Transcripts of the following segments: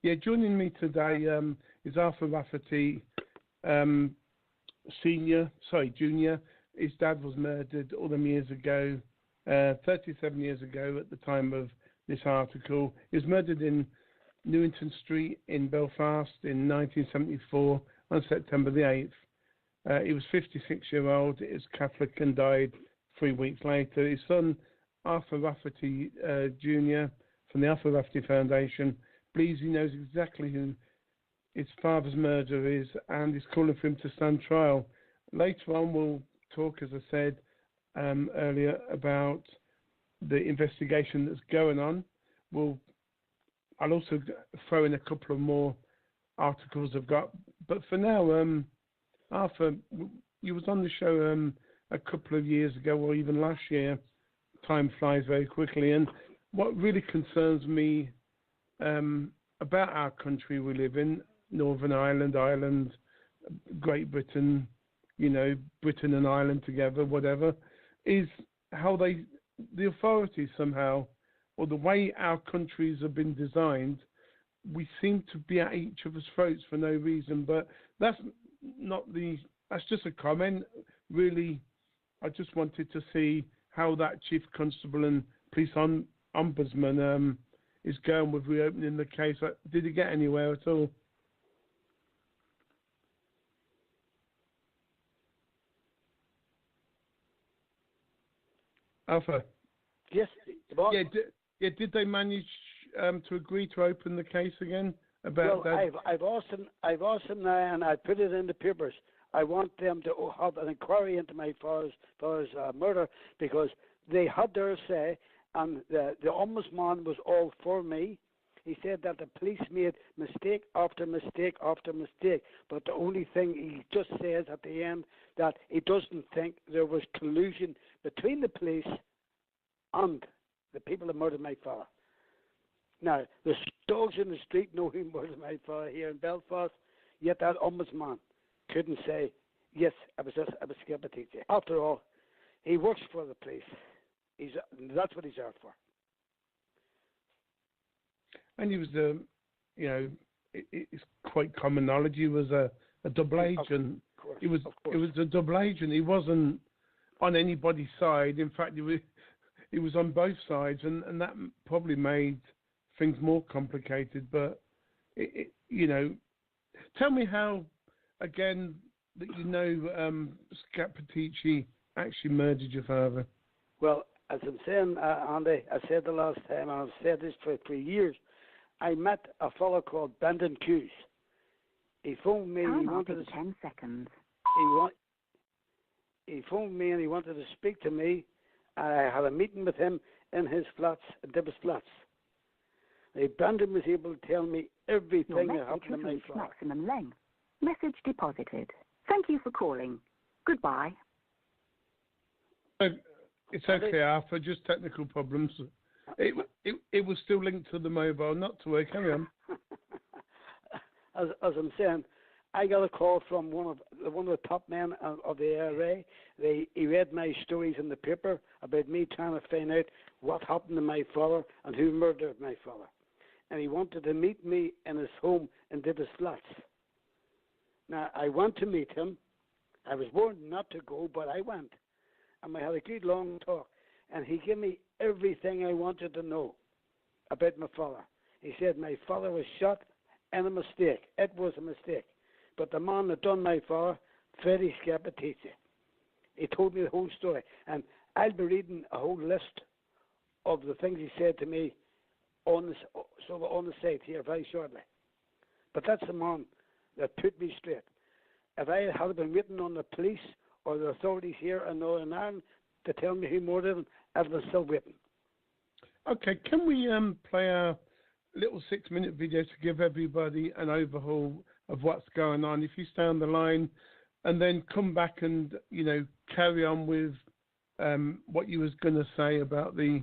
Yeah, joining me today is Arthur Rafferty, Junior. His dad was murdered all them years ago, 37 years ago at the time of this article. He was murdered in Newington Street in Belfast in 1974 on September the 8th. He was 56-year-old, he was Catholic and died 3 weeks later. His son, Arthur Rafferty Jr. from the Arthur Rafferty Foundation, believes he knows exactly who his father's murderer is and is calling for him to stand trial. Later on, we'll talk, as I said earlier, about the investigation that's going on. I'll also throw in a couple of more articles I've got. But for now, Arthur, you was on the show a couple of years ago, or even last year. Time flies very quickly. And what really concerns me about our country we live in, Northern Ireland, Great Britain, Britain and Ireland together, whatever, is how the authorities somehow, or the way our countries have been designed, we seem to be at each other's throats for no reason. But that's just a comment. Really, I just wanted to see how that Chief Constable and Police Ombudsman is going with reopening the case. Did it get anywhere at all? Alpha. Yes. Did they manage to agree to open the case again? About that? I've asked them now, and I put it in the papers. I want them to have an inquiry into my father's murder, because they had their say, and the Ombudsman was all for me. He said that the police made mistake after mistake after mistake, but the only thing he just says at the end that he doesn't think there was collusion between the police and the people that murdered my father. Now, the dogs in the street know who murdered my father here in Belfast, yet that Ombudsman couldn't say, yes, I was Scappaticci. After all, he works for the police. That's what he's there for. And he was it's quite common knowledge. He was a double agent. Of course. It was a double agent. He wasn't on anybody's side. In fact, he was on both sides, and that probably made things more complicated. But tell me how, again, that Scappaticci actually murdered your father. Well, as I'm saying, Andy, I said the last time, and I've said this for years, I met a fellow called Brendan Hughes. He phoned me. Time after 10 seconds. He phoned me and he wanted to speak to me. I had a meeting with him in his flats, Divis Flats. Brendan was able to tell me everything that happened to my father. Maximum length. Message deposited. Thank you for calling. Goodbye. It's okay, Arthur. Just technical problems. It was still linked to the mobile, not to work. Carry on. As I'm saying, I got a call from one of the top men of the IRA. He read my stories in the paper about me trying to find out what happened to my father and who murdered my father. And he wanted to meet me in his home in Divis Flats. Now, I went to meet him. I was warned not to go, but I went. And we had a good long talk. And he gave me everything I wanted to know about my father. He said my father was shot in a mistake. It was a mistake. But the man that done my father, Freddie Scappaticci, he told me the whole story. And I'll be reading a whole list of the things he said to me on the site here very shortly. But that's the man that put me straight. If I had been waiting on the police or the authorities here in Northern Ireland to tell me who murdered him, I'd been still waiting. Okay, can we play a little 6-minute video to give everybody an overhaul of what's going on? If you stay on the line, and then come back and carry on with what you was going to say about the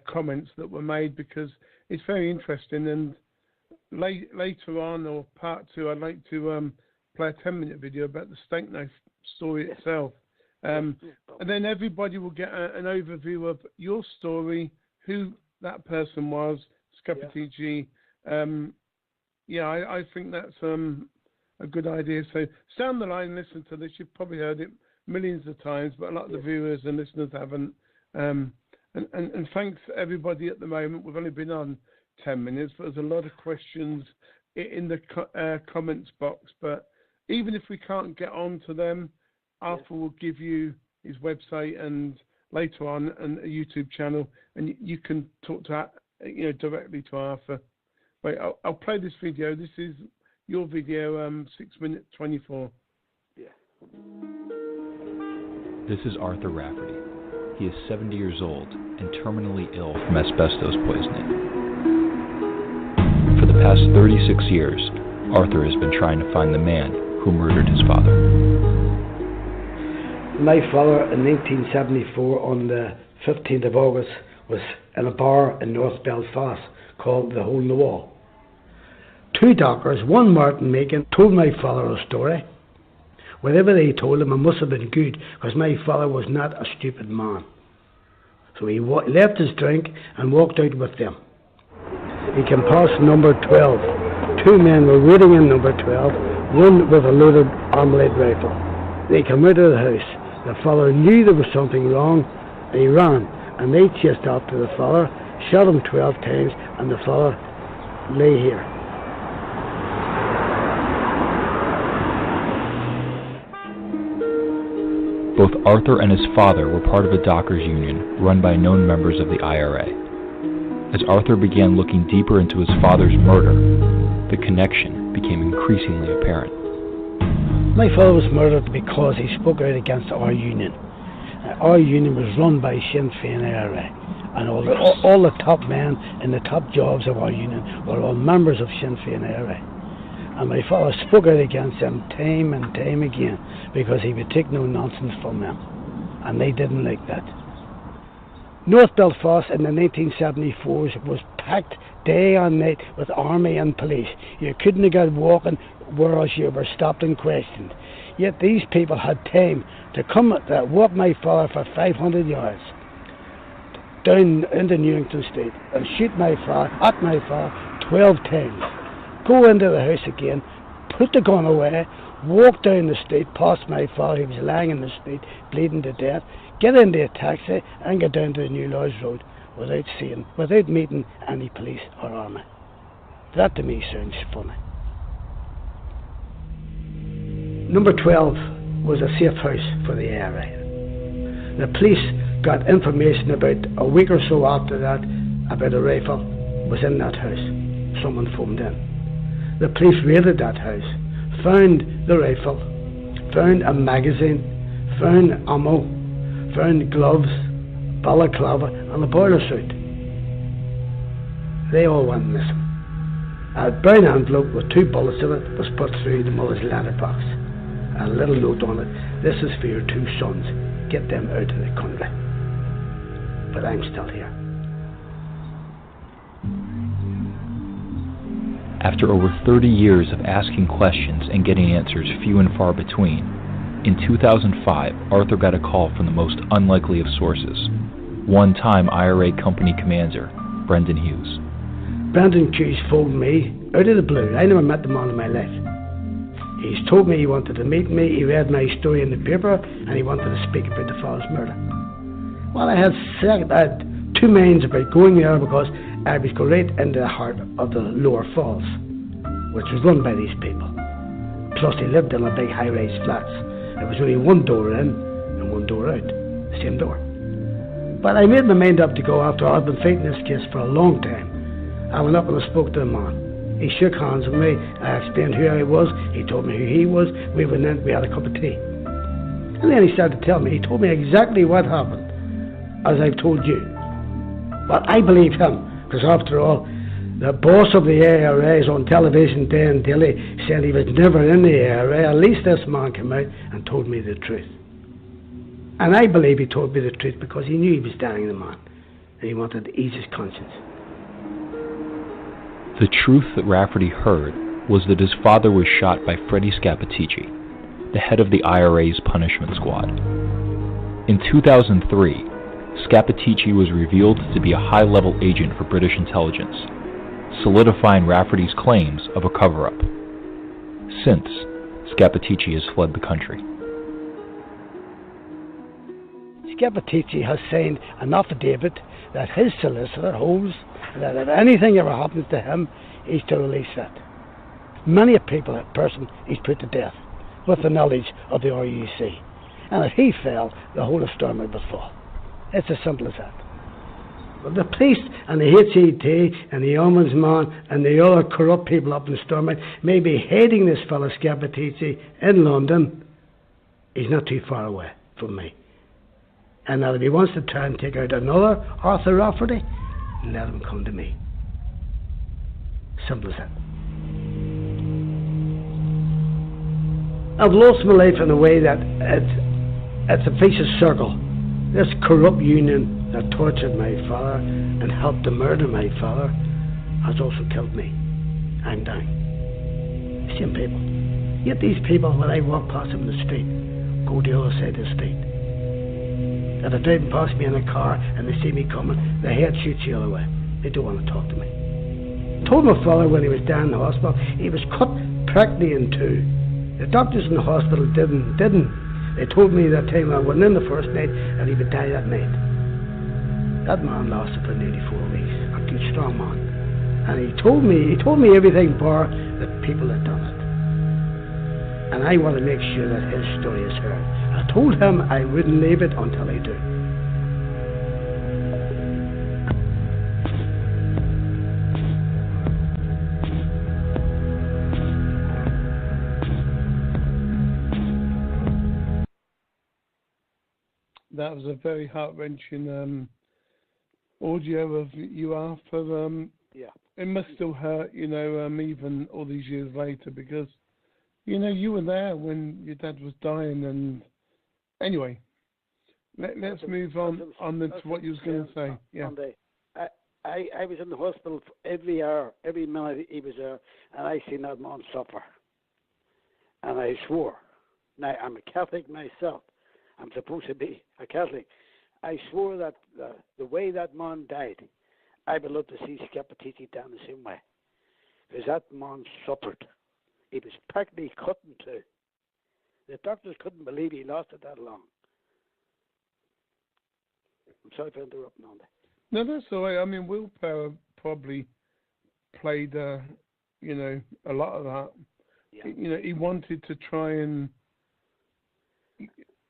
comments that were made, because it's very interesting. And later on, or part 2, I'd like to play a 10-minute video about the steak knife story itself. And then everybody will get an overview of your story, who that person was, Scappaticci, yeah, I think that's a good idea. So stay on the line and listen to this. You've probably heard it millions of times, but a lot of the viewers and listeners haven't. And thanks everybody at the moment. We've only been on 10 minutes, but there's a lot of questions in the comments box. But even if we can't get on to them, Arthur will give you his website and later on and a YouTube channel, and you can talk to directly to Arthur. Wait, I'll play this video. This is your video, 6 minutes 24. Yeah. This is Arthur Rafferty. He is 70 years old and terminally ill from asbestos poisoning. For the past 36 years, Arthur has been trying to find the man who murdered his father. My father in 1974 on the 15th of August was in a bar in North Belfast called the Hole in the Wall. Two doctors, one Martin Macon, told my father a story. Whatever they told him, it must have been good, because my father was not a stupid man. So he left his drink and walked out with them. He came past number 12. Two men were waiting in number 12, one with a loaded armalite rifle. They came out of the house. The father knew there was something wrong, and he ran, and they chased after the father, shot him 12 times, and the father lay here. Both Arthur and his father were part of a dockers union run by known members of the IRA. As Arthur began looking deeper into his father's murder, the connection became increasingly apparent. My father was murdered because he spoke out against our union. Our union was run by Sinn Féin IRA, and all the top men in the top jobs of our union were all members of Sinn Féin IRA. And my father spoke out against them time and time again because he would take no nonsense from them, and they didn't like that. North Belfast in the 1974s was packed day and night with army and police. You couldn't have got walking whereas you were stopped and questioned. Yet these people had time to come walk my father for 500 yards down into Newington Street and shoot at my father 12 times. Go into the house again, put the gun away, walk down the street past my father, he was lying in the street, bleeding to death, get into a taxi and get down to the New Lodge Road without meeting any police or army. That to me sounds funny. Number 12 was a safe house for the IRA. The police got information about a week or so after that about a rifle was in that house. Someone phoned in. The police raided that house, found the rifle, found a magazine, found ammo, found gloves, balaclava and a boiler suit. They all went missing. A brown envelope with 2 bullets in it was put through the mother's letterbox. A little note on it, this is for your 2 sons, get them out of the country. But I'm still here. After over 30 years of asking questions and getting answers few and far between, in 2005, Arthur got a call from the most unlikely of sources, one-time IRA company commander, Brendan Hughes. Brendan Hughes phoned me out of the blue. I never met the man in my life. He's told me he wanted to meet me, he read my story in the paper, and he wanted to speak about the father's murder. Well, I had 2 minds about going there because I was going right into the heart of the Lower Falls, which was run by these people. Plus, they lived in a big high-rise flats. There was only one door in and one door out, the same door. But I made my mind up to go after I'd been fighting this case for a long time. I went up and I spoke to the man. He shook hands with me. I explained who I was. He told me who he was. We went in, we had a cup of tea. And then he started to tell me. He told me exactly what happened, as I've told you. But I believe him, because after all, the boss of the IRA is on television day and daily saying he was never in the IRA. At least this man came out and told me the truth. And I believe he told me the truth because he knew he was dying, the man, and he wanted to ease his conscience. The truth that Rafferty heard was that his father was shot by Freddie Scappaticci, the head of the IRA's punishment squad. In 2003, Scappaticci was revealed to be a high-level agent for British intelligence, solidifying Rafferty's claims of a cover-up. Since, Scappaticci has fled the country. Scappaticci has signed an affidavit that his solicitor holds that if anything ever happens to him, he's to release it. Many a person he's put to death with the knowledge of the RUC. And if he fell, the whole of Stormont would fall. It's as simple as that. But the police and the HCT and the Ombudsman and the other corrupt people up in Stormont may be hating this fellow Scappaticci in London. He's not too far away from me. And that if he wants to try and take out another Arthur Rafferty, let him come to me. Simple as that. I've lost my life in a way that it's a vicious circle. This corrupt union that tortured my father and helped to murder my father has also killed me. I'm down. Same people. Yet these people, when I walk past them in the street, go to the other side of the street. If they're driving past me in a car and they see me coming, their head shoots the other way. They don't want to talk to me. I told my father when he was down in the hospital, he was cut practically in two. The doctors in the hospital didn't. They told me that time I went in the first night and he would die that night. That man lasted for nearly 4 weeks. A good strong man. And he told me everything bar the people that done it. And I want to make sure that his story is heard. I told him I wouldn't leave it until I do. That was a very heart-wrenching audio of you, Arthur. Yeah. It must still hurt, even all these years later, because, you were there when your dad was dying. And anyway, let's move on to what you was going to say. Yeah. I was in the hospital every hour, every minute he was there, and I seen that man suffer. And I swore. Now, I'm a Catholic myself. I'm supposed to be a Catholic. I swore that the way that man died, I would love to see Scappaticci down the same way. Because that man suffered. He was practically cut in two. The doctors couldn't believe he lasted that long. I'm sorry for interrupting on that. No, that's all right. I mean, willpower probably played, a lot of that. Yeah. He wanted to try and...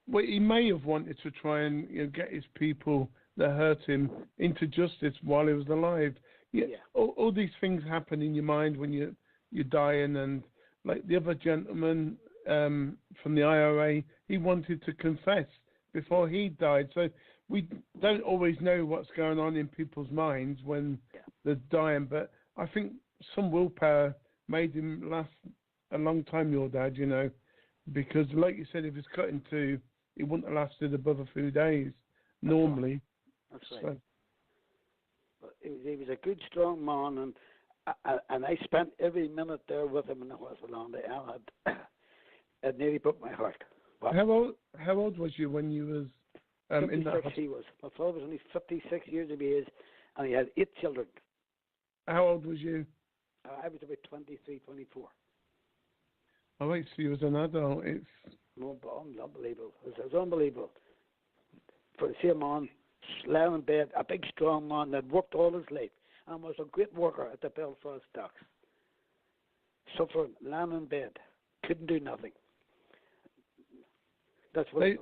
Well, he may have wanted to try and get his people that hurt him into justice while he was alive. Yeah. All these things happen in your mind when you're dying, and like the other gentleman from the IRA, he wanted to confess before he died. So we don't always know what's going on in people's minds when they're dying, but I think some willpower made him last a long time, your dad, because like you said, if it's cut in two, it wouldn't have lasted above a few days normally. That's right. So, he was a good, strong man, and I spent every minute there with him in the hospital, and it nearly broke my heart. But how old was you when you was in that hospital? He was. My father was only 56 years of age, and he had 8 children. How old was you? I was about 23, 24. Oh, wait, so you was an adult. It's unbelievable. It was unbelievable. For the same man, lying in bed, a big, strong man that worked all his life and was a great worker at the Belfast docks. Suffering, lying in bed, couldn't do nothing. That's what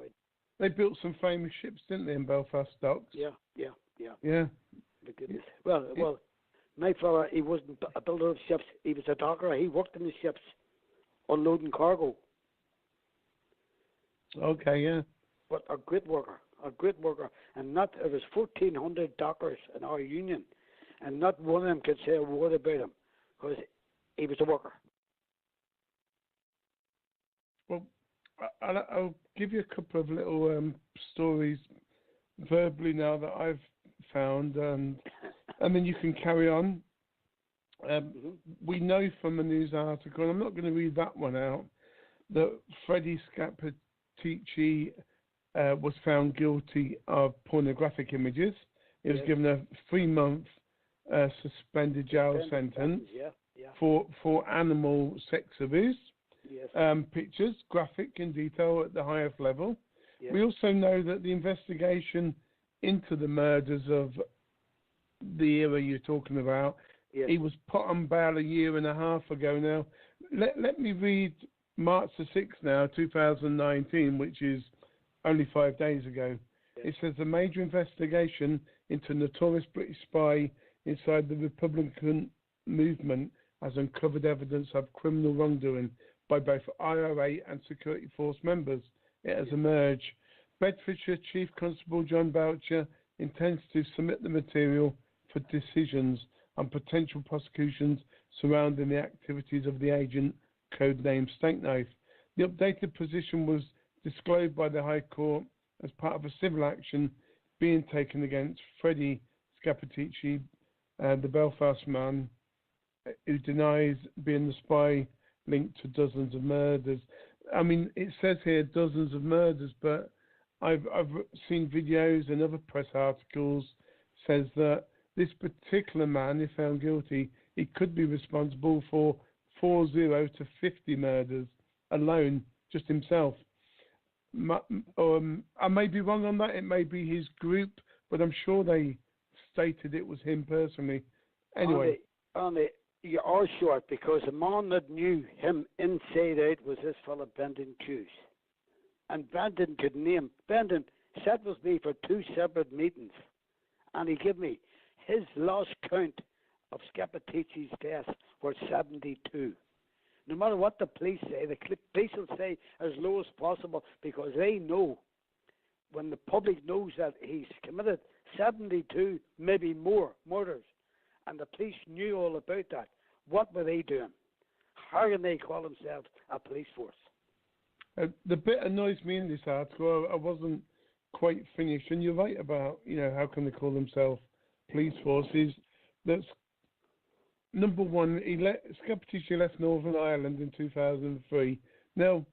they built some famous ships, didn't they, in Belfast docks? Yeah. Yeah. My goodness. Well, my father, he wasn't a builder of ships. He was a docker. He worked in the ships, unloading cargo. Okay, yeah. But a great worker, and there was 1,400 dockers in our union, and not one of them could say a word about him, because he was a worker. Well, I'll give you a couple of little stories verbally now that I've found, and then you can carry on. We know from a news article, and I'm not going to read that one out, that Freddie Scappaticci was found guilty of pornographic images. He was given a 3-month suspended jail sentence Yeah. for animal sex abuse. Yes. Pictures, graphic in detail at the highest level. Yes. We also know that the investigation into the murders of the era you're talking about, Yes. he was put on bail a year and a half ago now. Let me read March the 6th now, 2019, which is only 5 days ago. Yes. It says a major investigation into notorious British spy inside the Republican movement has uncovered evidence of criminal wrongdoing by both IRA and security force members. It has emerged. Bedfordshire Chief Constable John Boucher intends to submit the material for decisions on potential prosecutions surrounding the activities of the agent, codenamed Steak Knife. The updated position was disclosed by the High Court as part of a civil action being taken against Freddie Scappaticci, the Belfast man, who denies being the spy linked to dozens of murders. I mean, it says here dozens of murders, but I've seen videos and other press articles says that this particular man, if found guilty, he could be responsible for 40 to 50 murders alone, just himself. I may be wrong on that. It may be his group, but I'm sure they stated it was him personally. Anyway. You are short because the man that knew him inside out was this fella Brendan Hughes. And Brendan could name. Brendan sat with me for 2 separate meetings, and he gave me his last count of Scappaticci's deaths were 72. No matter what the police say, the police will say as low as possible because they know when the public knows that he's committed 72, maybe more murders, and the police knew all about that. What were they doing? How can they call themselves a police force? The bit annoys me in this article, I wasn't quite finished, and you're right about, how can they call themselves police forces? That's number one. Scappaticci left Northern Ireland in 2003. Now,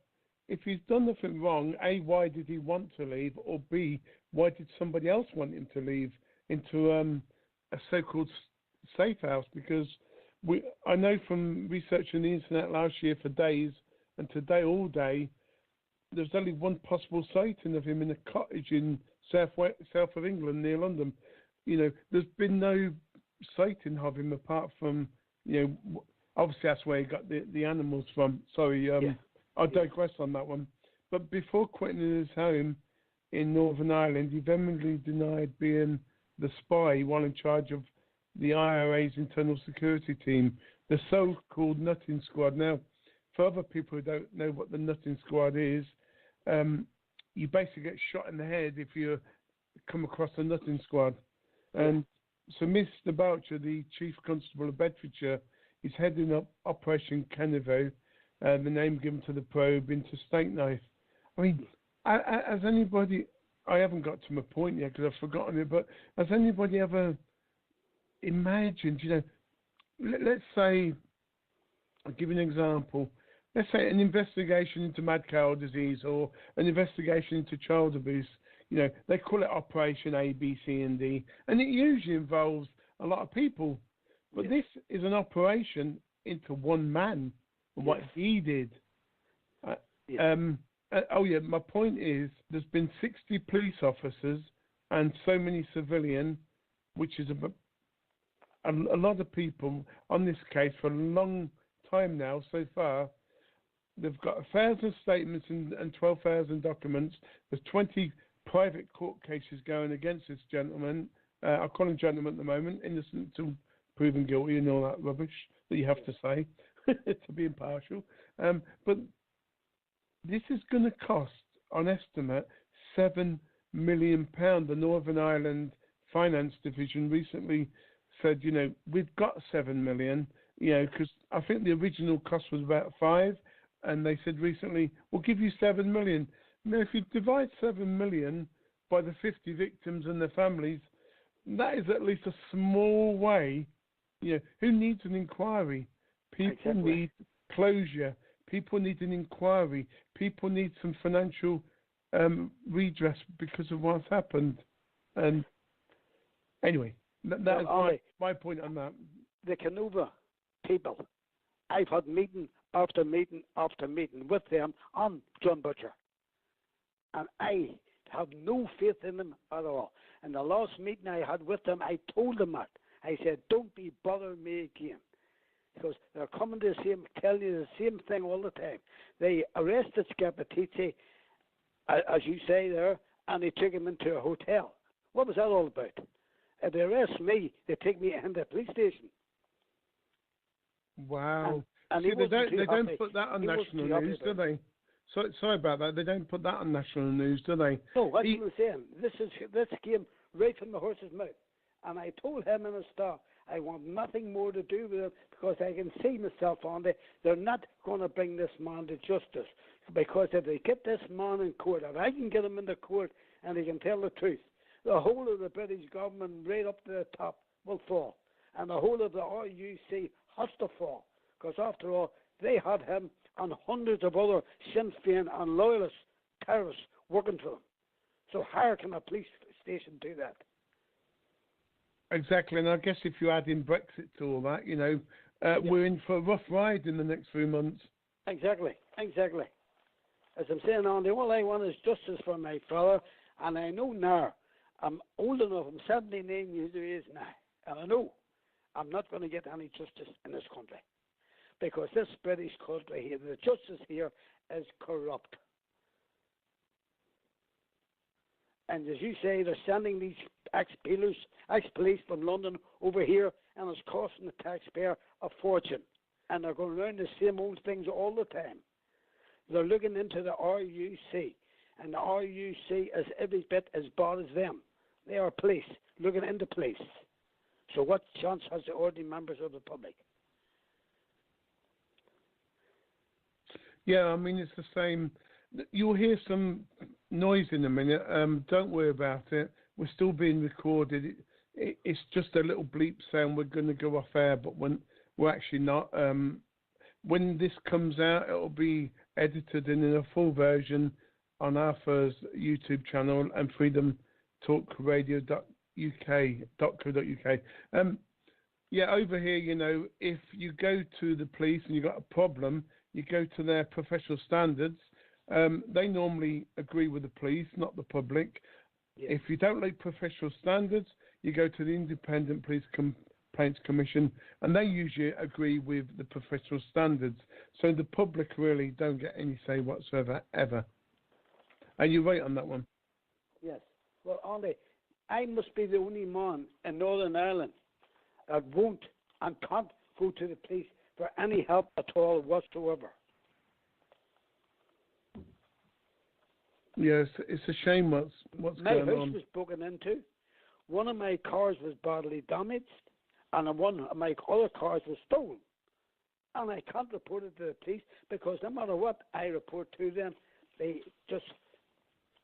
if he's done nothing wrong, A, why did he want to leave? Or B, why did somebody else want him to leave into a so-called safe house? Because I know from researching the internet last year for days, and today all day, there's only one possible sighting of him in a cottage in south of England near London. There's been no sighting of him apart from, obviously that's where he got the animals from. Sorry, I digress on that one. But before quitting his home in Northern Ireland, he vehemently denied being the spy while in charge of the IRA's internal security team, the so-called Nutting Squad. Now, for other people who don't know what the Nutting Squad is, you basically get shot in the head if you come across a Nutting Squad. And so Mr. Boucher, the Chief Constable of Bedfordshire, is heading up Operation Caniveau, the name given to the probe into Steak Knife. I mean, has anybody, I haven't got to my point yet because I've forgotten it, but has anybody ever imagined, let's say, I'll give you an example. Let's say an investigation into mad cow disease or an investigation into child abuse. They call it Operation A, B, C, and D, and it usually involves a lot of people. But this is an operation into one man and what he did. My point is there's been 60 police officers and so many civilian, which is a lot of people on this case for a long time now so far. They've got 1,000 statements and 12,000 documents. There's 20 private court cases going against this gentleman. I'll call him gentleman at the moment, innocent until proven guilty and all that rubbish that you have to say to be impartial. But this is going to cost, on estimate, £7 million. The Northern Ireland Finance Division recently said, we've got 7 million, because I think the original cost was about 5, and they said recently, we'll give you 7 million. Now, if you divide 7 million by the 50 victims and their families, that is at least a small way. Who needs an inquiry? People need closure. People need an inquiry. People need some financial redress because of what's happened. And anyway, That is my point on that. The Canova people, I've had meeting after meeting after meeting with them on John Butcher. And I have no faith in them at all. And the last meeting I had with them, I told them that. I said, don't be bothering me again. Because they're coming to telling you the same thing all the time. They arrested Scappaticci, as you say there, and they took him into a hotel. What was that all about? If they arrest me, they take me into the police station. Wow. And See, they don't put that on national news, do they? Sorry about that. They don't put that on national news, do they? No, what you were saying, this came right from the horse's mouth. And I told him and his staff, I want nothing more to do with it because I can see myself on it. They're not going to bring this man to justice. Because if they get this man in court, if I can get him into court and he can tell the truth, the whole of the British government right up to the top will fall. And the whole of the RUC has to fall. Because after all, they had him and hundreds of other Sinn Féin and loyalist terrorists working for them. So how can a police station do that? Exactly, and I guess if you add in Brexit to all that, we're in for a rough ride in the next few months. Exactly. As I'm saying, Andy, all I want is justice for my father, and I know now, I'm old enough, I'm 79 years now, and I know I'm not going to get any justice in this country. Because this British country here, the justice here is corrupt. And as you say, they're sending these ex-police from London over here, and it's costing the taxpayer a fortune. And they're going around the same old things all the time. They're looking into the RUC, and the RUC is every bit as bad as them. They are police, looking into police. So what chance has the ordinary members of the public? Yeah, I mean, it's the same. You'll hear some noise in a minute. Don't worry about it. We're still being recorded. It's just a little bleep saying we're going to go off air, but we're actually not. When this comes out, it'll be edited in a full version on Arthur's YouTube channel and freedomtalkradio.uk.co.uk. Yeah, over here, if you go to the police and you've got a problem, you go to their professional standards. They normally agree with the police, not the public. Yeah. If you don't like professional standards, you go to the Independent Police Complaints Commission, and they usually agree with the professional standards. So the public really don't get any say whatsoever, ever. And you're right on that one. Yes. Well, Andy, I must be the only man in Northern Ireland that won't and can't go to the police for any help at all whatsoever. Yes, it's a shame what's going on. My house was broken into. One of my cars was badly damaged, and one of my other cars was stolen. And I can't report it to the police because no matter what I report to them, they just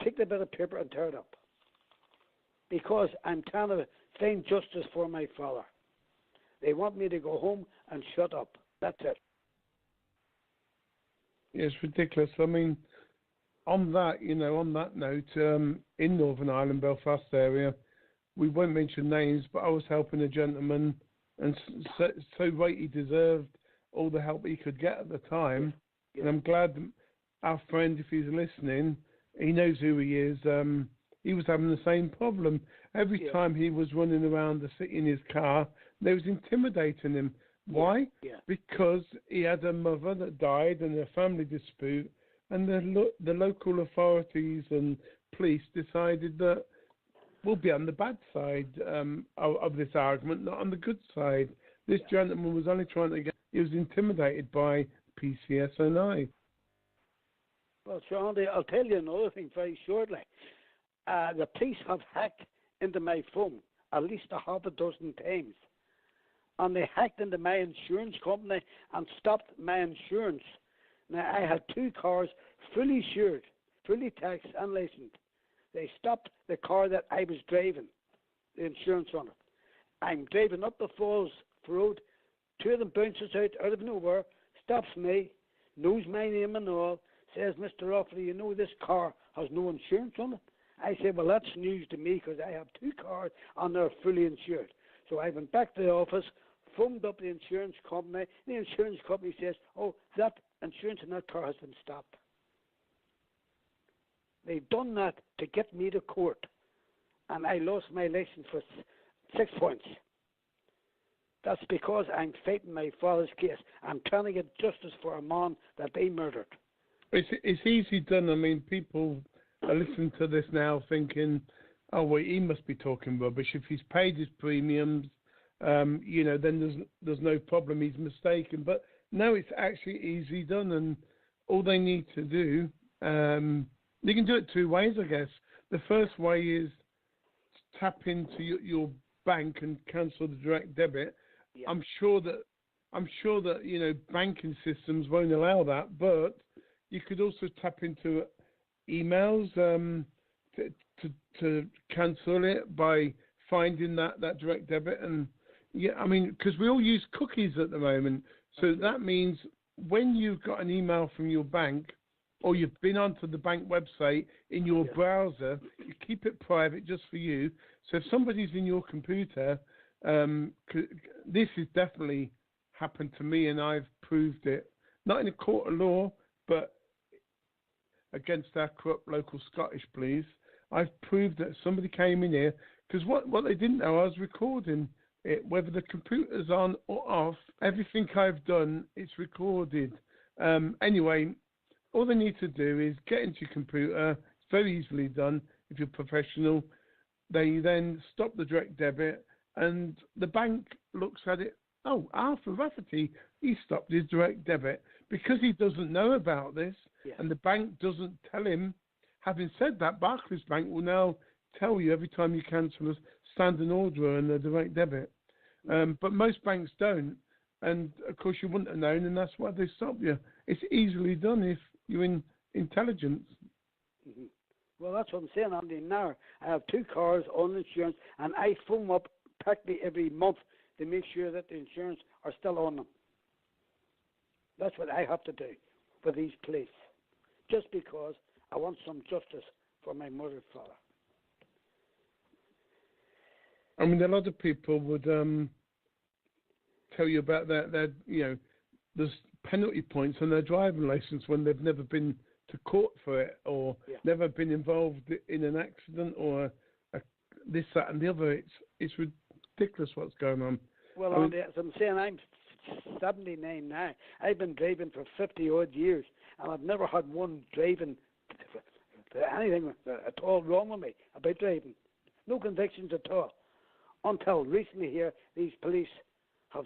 take the bit of paper and tear it up. Because I'm trying to find justice for my father. They want me to go home and shut up. That's it. It's ridiculous. I mean, on that note, in Northern Ireland, Belfast area, we won't mention names, but I was helping a gentleman, and so right he deserved all the help he could get at the time. Yeah. And I'm glad our friend, if he's listening, he knows who he is. He was having the same problem. Every time he was running around the city in his car, they was intimidating him. Why? Yeah. Because he had a mother that died and a family dispute, and the local authorities and police decided that we'll be on the bad side of this argument, not on the good side. This gentleman was only trying to he was intimidated by PSNI. Well, Sir Andy, I'll tell you another thing very shortly. The police have hacked into my phone at least a half a dozen times. And they hacked into my insurance company and stopped my insurance. Now, I had 2 cars fully insured, fully taxed and licensed. They stopped the car that I was driving, the insurance on it. I'm driving up the Falls Road. 2 of them bounces out of nowhere, stops me, knows my name and all, says, Mr. Rafferty, you know this car has no insurance on it? I said, well, that's news to me because I have 2 cars and they're fully insured. So I went back to the office, phoned up the insurance company. The insurance company says, oh, that insurance in that car has been stopped. They've done that to get me to court, and I lost my license for 6 points. That's because I'm fighting my father's case. I'm trying to get justice for a man that they murdered. It's easy done. I mean, people are listening to this now thinking, oh, well, he must be talking rubbish. If he's paid his premiums, then there's no problem. He's mistaken. But no, it's actually easy done, and all they need to do, they can do it 2 ways, I guess. The first way is tap into your bank and cancel the direct debit. Yeah. I'm sure that banking systems won't allow that, but you could also tap into emails to cancel it by finding that direct debit. And because we all use cookies at the moment, so that means when you've got an email from your bank, or you've been onto the bank website in your browser, you keep it private just for you. So if somebody's in your computer, this has definitely happened to me, and I've proved it, not in a court of law, but against our corrupt local Scottish police. I've proved that somebody came in here, because what they didn't know, I was recording it, whether the computer's on or off. Everything I've done, it's recorded. Anyway, all they need to do is get into your computer. It's very easily done if you're professional. They then stop the direct debit, and the bank looks at it. Oh, Arthur Rafferty, he stopped his direct debit because he doesn't know about this, and the bank doesn't tell him. Having said that, Barclays Bank will now tell you every time you cancel a standing order and a direct debit. But most banks don't, and of course you wouldn't have known, and that's why they stop you. It's easily done if you're in intelligence. Mm-hmm. Well, that's what I'm saying, Andy. Now I have 2 cars on insurance, and I phone up practically every month to make sure that the insurance are still on them. That's what I have to do for these police, just because I want some justice for my murdered father. I mean, a lot of people would tell you about that. There's penalty points on their driving license when they've never been to court for it, or never been involved in an accident, or this, that, and the other. It's ridiculous what's going on. Well, Andy, as I'm saying, I'm 79 now. I've been driving for 50 odd years, and I've never had one driving anything at all wrong with me about driving. No convictions at all. Until recently here, these police have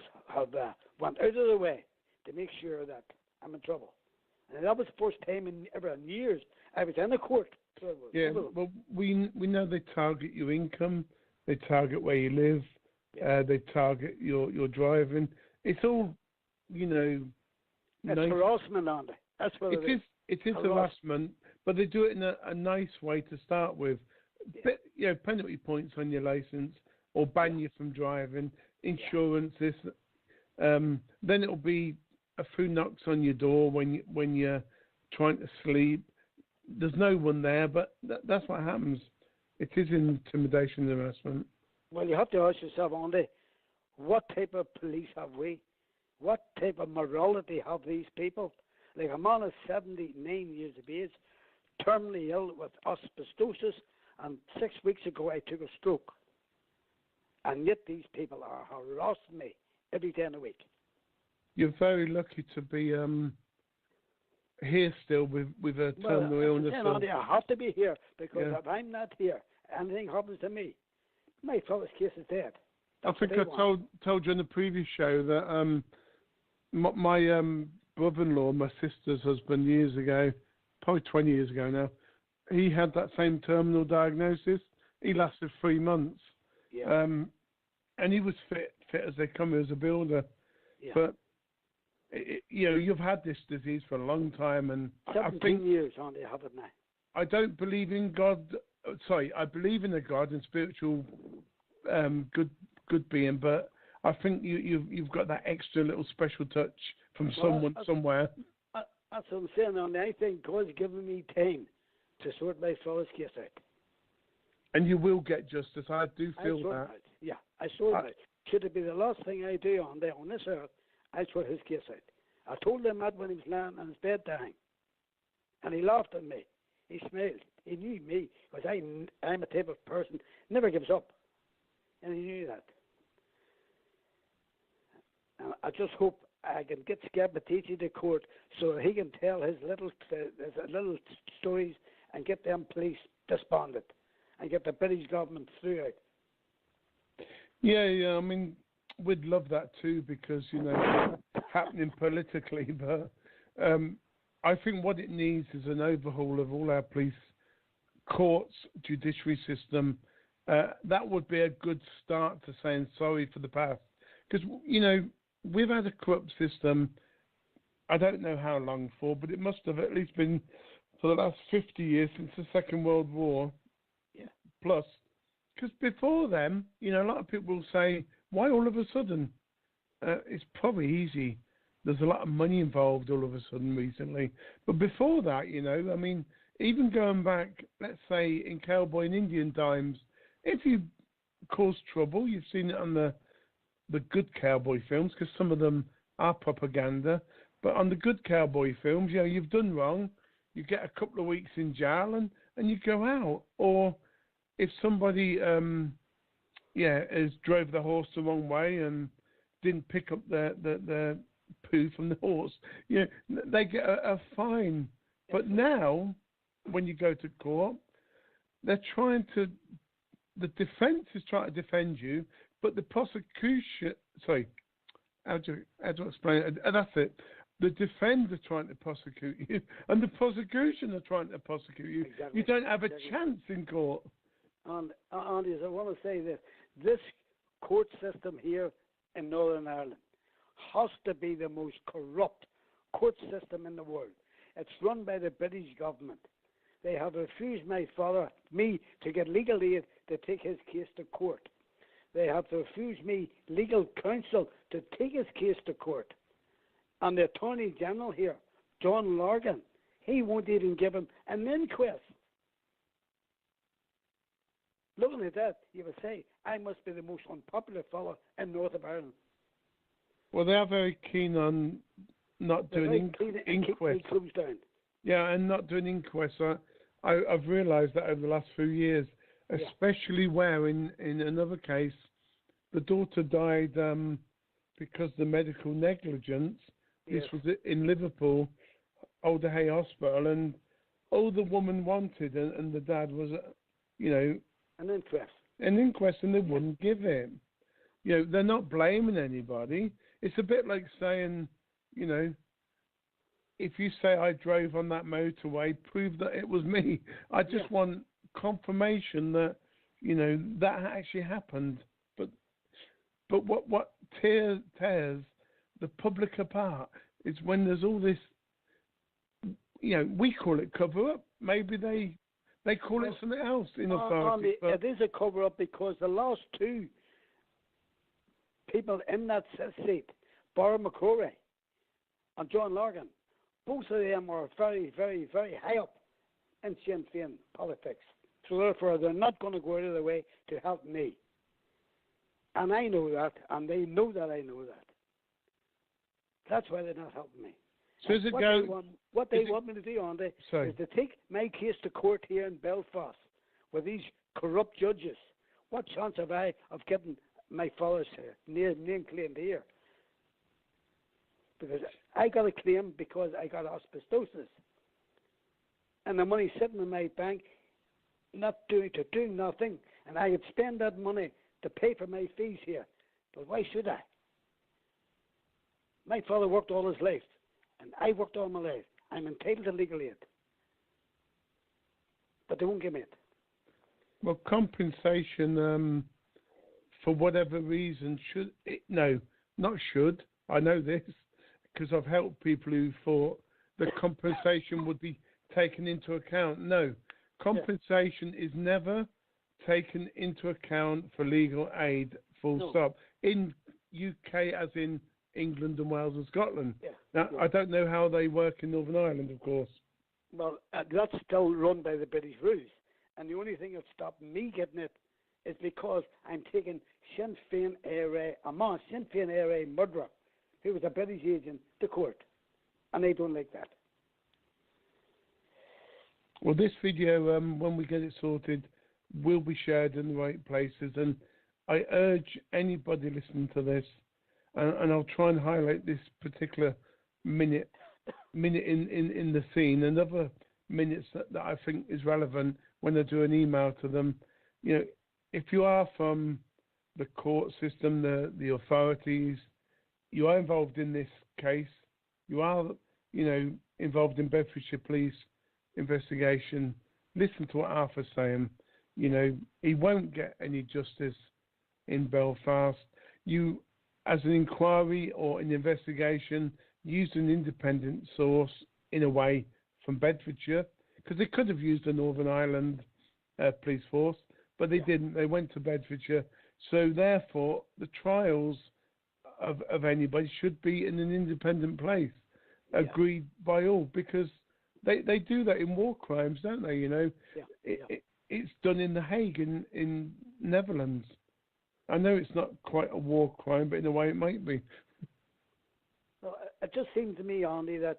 went out of their way to make sure that I'm in trouble. And that was the first time in years I was in a court. Well, we know they target your income, they target where you live, they target your driving. It's all, It's harassment, Andy. That's what it is. It is harassment, but they do it in a nice way to start with. Penalty points on your license, or ban you from driving, insurance, this. Then it'll be a few knocks on your door when you're trying to sleep. There's no one there, but that's what happens. It is intimidation and harassment. Well, you have to ask yourself, Andy, what type of police have we? What type of morality have these people? Like a man is 79 years of age, terminally ill with asbestosis, and 6 weeks ago I took a stroke. And yet these people are harassing me every day in the week. You're very lucky to be here still with a terminal illness. Andy, I have to be here, because if I'm not here, anything happens to me, my father's case is dead. I think I told you in the previous show that my brother-in-law, my sister's husband, years ago, probably 20 years ago now, he had that same terminal diagnosis. He lasted 3 months. And he was fit as they come as a builder. But, you've had this disease for a long time. And 17 years, Andy, I have it now. I don't believe in God. Sorry, I believe in a God and spiritual good being, but I think you've got that extra little special touch from someone somewhere. That's what I'm saying, Andy. I think God's given me time to sort my father's case out. And you will get justice. I do feel that. I sort it out. should it be the last thing I do on this earth, I'd sort his case out. I told him that when he was lying on his bed dying. And he laughed at me. He smiled. He knew me, because I'm a type of person, never gives up. And he knew that. And I just hope I can get Scappaticci to court so he can tell his little stories and get them police despondent and get the British government through it. Yeah, I mean, we'd love that too, because, you know, it's happening politically, but I think what it needs is an overhaul of all our police, courts, judiciary system. That would be a good start to saying sorry for the past. Because, you know, we've had a corrupt system, I don't know how long for, but it must have at least been for the last 50 years since the Second World War. Yeah. Plus, because before then, you know, a lot of people will say, why all of a sudden? It's probably easy. There's a lot of money involved all of a sudden recently. But before that, you know, I mean, even going back, let's say, in cowboy and Indian times, if you cause trouble, you've seen it on the good cowboy films, because some of them are propaganda, but on the good cowboy films, you know, you've done wrong, you get a couple of weeks in jail and you go out. Or if somebody, has drove the horse the wrong way and didn't pick up the poo from the horse, you know, they get a fine. But now, when you go to court, the defence is trying to defend you, but the prosecution, how do I explain it? That's it. The defence are trying to prosecute you, and the prosecution are trying to prosecute you. Exactly. You don't have a chance in court. And Andy, I want to say this court system here in Northern Ireland has to be the most corrupt court system in the world. It's run by the British government. They have refused me to get legal aid to take his case to court. They have refused me legal counsel to take his case to court. And the Attorney General here, John Lorgan, he won't even give him an inquest. Looking at that, you would say, I must be the most unpopular fellow in North of Ireland. Well, they are very keen on not doing inquests. Yeah, and not doing inquests. I've realised that over the last few years, especially where in another case, the daughter died because of the medical negligence. This was in Liverpool, Alder Hay Hospital, and all the woman wanted and the dad was, an inquest. An inquest, and they wouldn't give him. You know, they're not blaming anybody. It's a bit like saying, if you say I drove on that motorway, prove that it was me. I just want confirmation that, that actually happened. But what tears the public apart is when there's all this, we call it cover-up. Maybe they call it something else in authority. It is a cover-up because the last two people in that seat, Barbara McCrory and John Lorgan, both of them are very, very, very high up in Sinn Féin politics. So therefore, they're not going to go out of their way to help me. And I know that, and they know that I know that. That's why they're not helping me. So is it what they want me to do, Andy, is to take my case to court here in Belfast with these corrupt judges. What chance have I of getting my father's name claimed here? Because I got a claim because I got asbestosis. And the money's sitting in my bank, doing nothing. And I could spend that money to pay for my fees here. But why should I? My father worked all his life, and I worked all my life. I'm entitled to legal aid. But they won't give me it. Well, compensation, for whatever reason, I know this, because I've helped people who thought the compensation would be taken into account. No, compensation is never taken into account for legal aid, full stop. In UK, as in England and Wales and Scotland. I don't know how they work in Northern Ireland, of course. Well, that's still run by the British rules. And the only thing that stopped me getting it is because I'm taking Sinn Féin IRA, a man, Sinn Féin IRA murderer, who was a British agent, to court. And they don't like that. Well, this video, when we get it sorted, will be shared in the right places. And I urge anybody listening to this, and I'll try and highlight this particular minute in the scene, and other minutes that I think is relevant when I do an email to them. You know, if you are from the court system, the authorities, you are involved in this case, you are, you know, involved in Bedfordshire Police investigation, listen to what Arthur's saying. You know, he won't get any justice in Belfast. You, as an inquiry or an investigation, used an independent source in a way from Bedfordshire, because they could have used the Northern Ireland police force, but they didn't. They went to Bedfordshire. So therefore, the trials of anybody should be in an independent place, agreed by all, because they do that in war crimes, don't they? You know, it's done in The Hague in Netherlands. I know it's not quite a war crime, but in a way it might be. Well, it just seems to me, Andy, that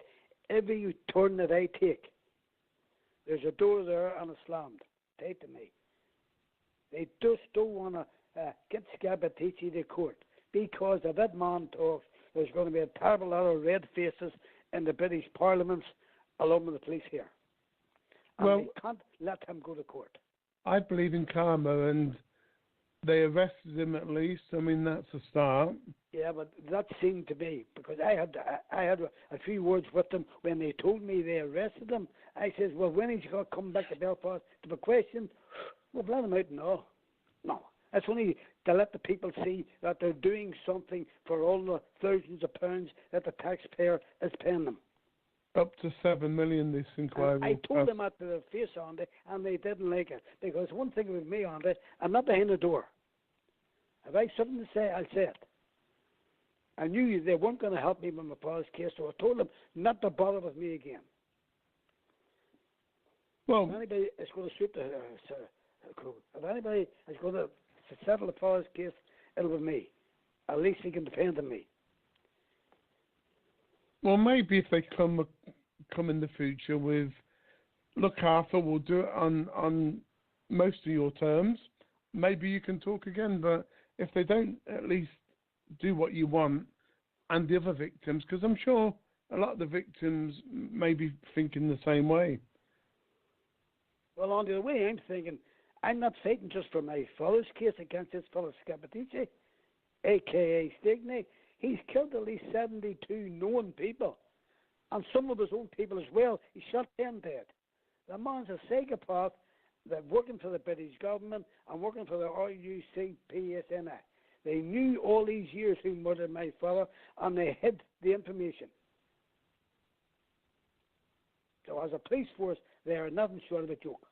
every turn that I take, there's a door there and it's slammed. Take to me. They just don't want to get Scappaticci to court, because if that man talks, there's going to be a terrible lot of red faces in the British Parliament along with the police here. And well, they can't let him go to court. I believe in karma, and they arrested him at least. I mean, that's a start. Yeah, but that seemed to be, because I had a few words with them when they told me they arrested him. I says, well, when is he going to come back to Belfast to be questioned? Well, let him out. No. That's only to let the people see that they're doing something for all the thousands of pounds that the taxpayer is paying them. Up to 7 million this inquiry. I told them at the face on it, and they didn't like it. Because one thing with me on it, I'm not behind the door. If I have something to say, I'll say it. I knew they weren't going to help me with my father's case, so I told them not to bother with me again. Well, if anybody is going to shoot the if anybody is going to settle the father's case, it'll be me. At least he can defend me. Well, maybe if they come in the future with, look, Arthur, we'll do it on most of your terms, maybe you can talk again. But if they don't at least do what you want, and the other victims, because I'm sure a lot of the victims may be thinking the same way. Well, on the way I'm thinking, I'm not fighting just for my father's case against this fellow Scappaticci, a.k.a. Stigney. He's killed at least 72 known people, and some of his own people as well. He shot them dead. The man's a psychopath that working for the British government and working for the RUC PSNI. They knew all these years who murdered my father, and they hid the information. So as a police force, they are nothing short of a joke.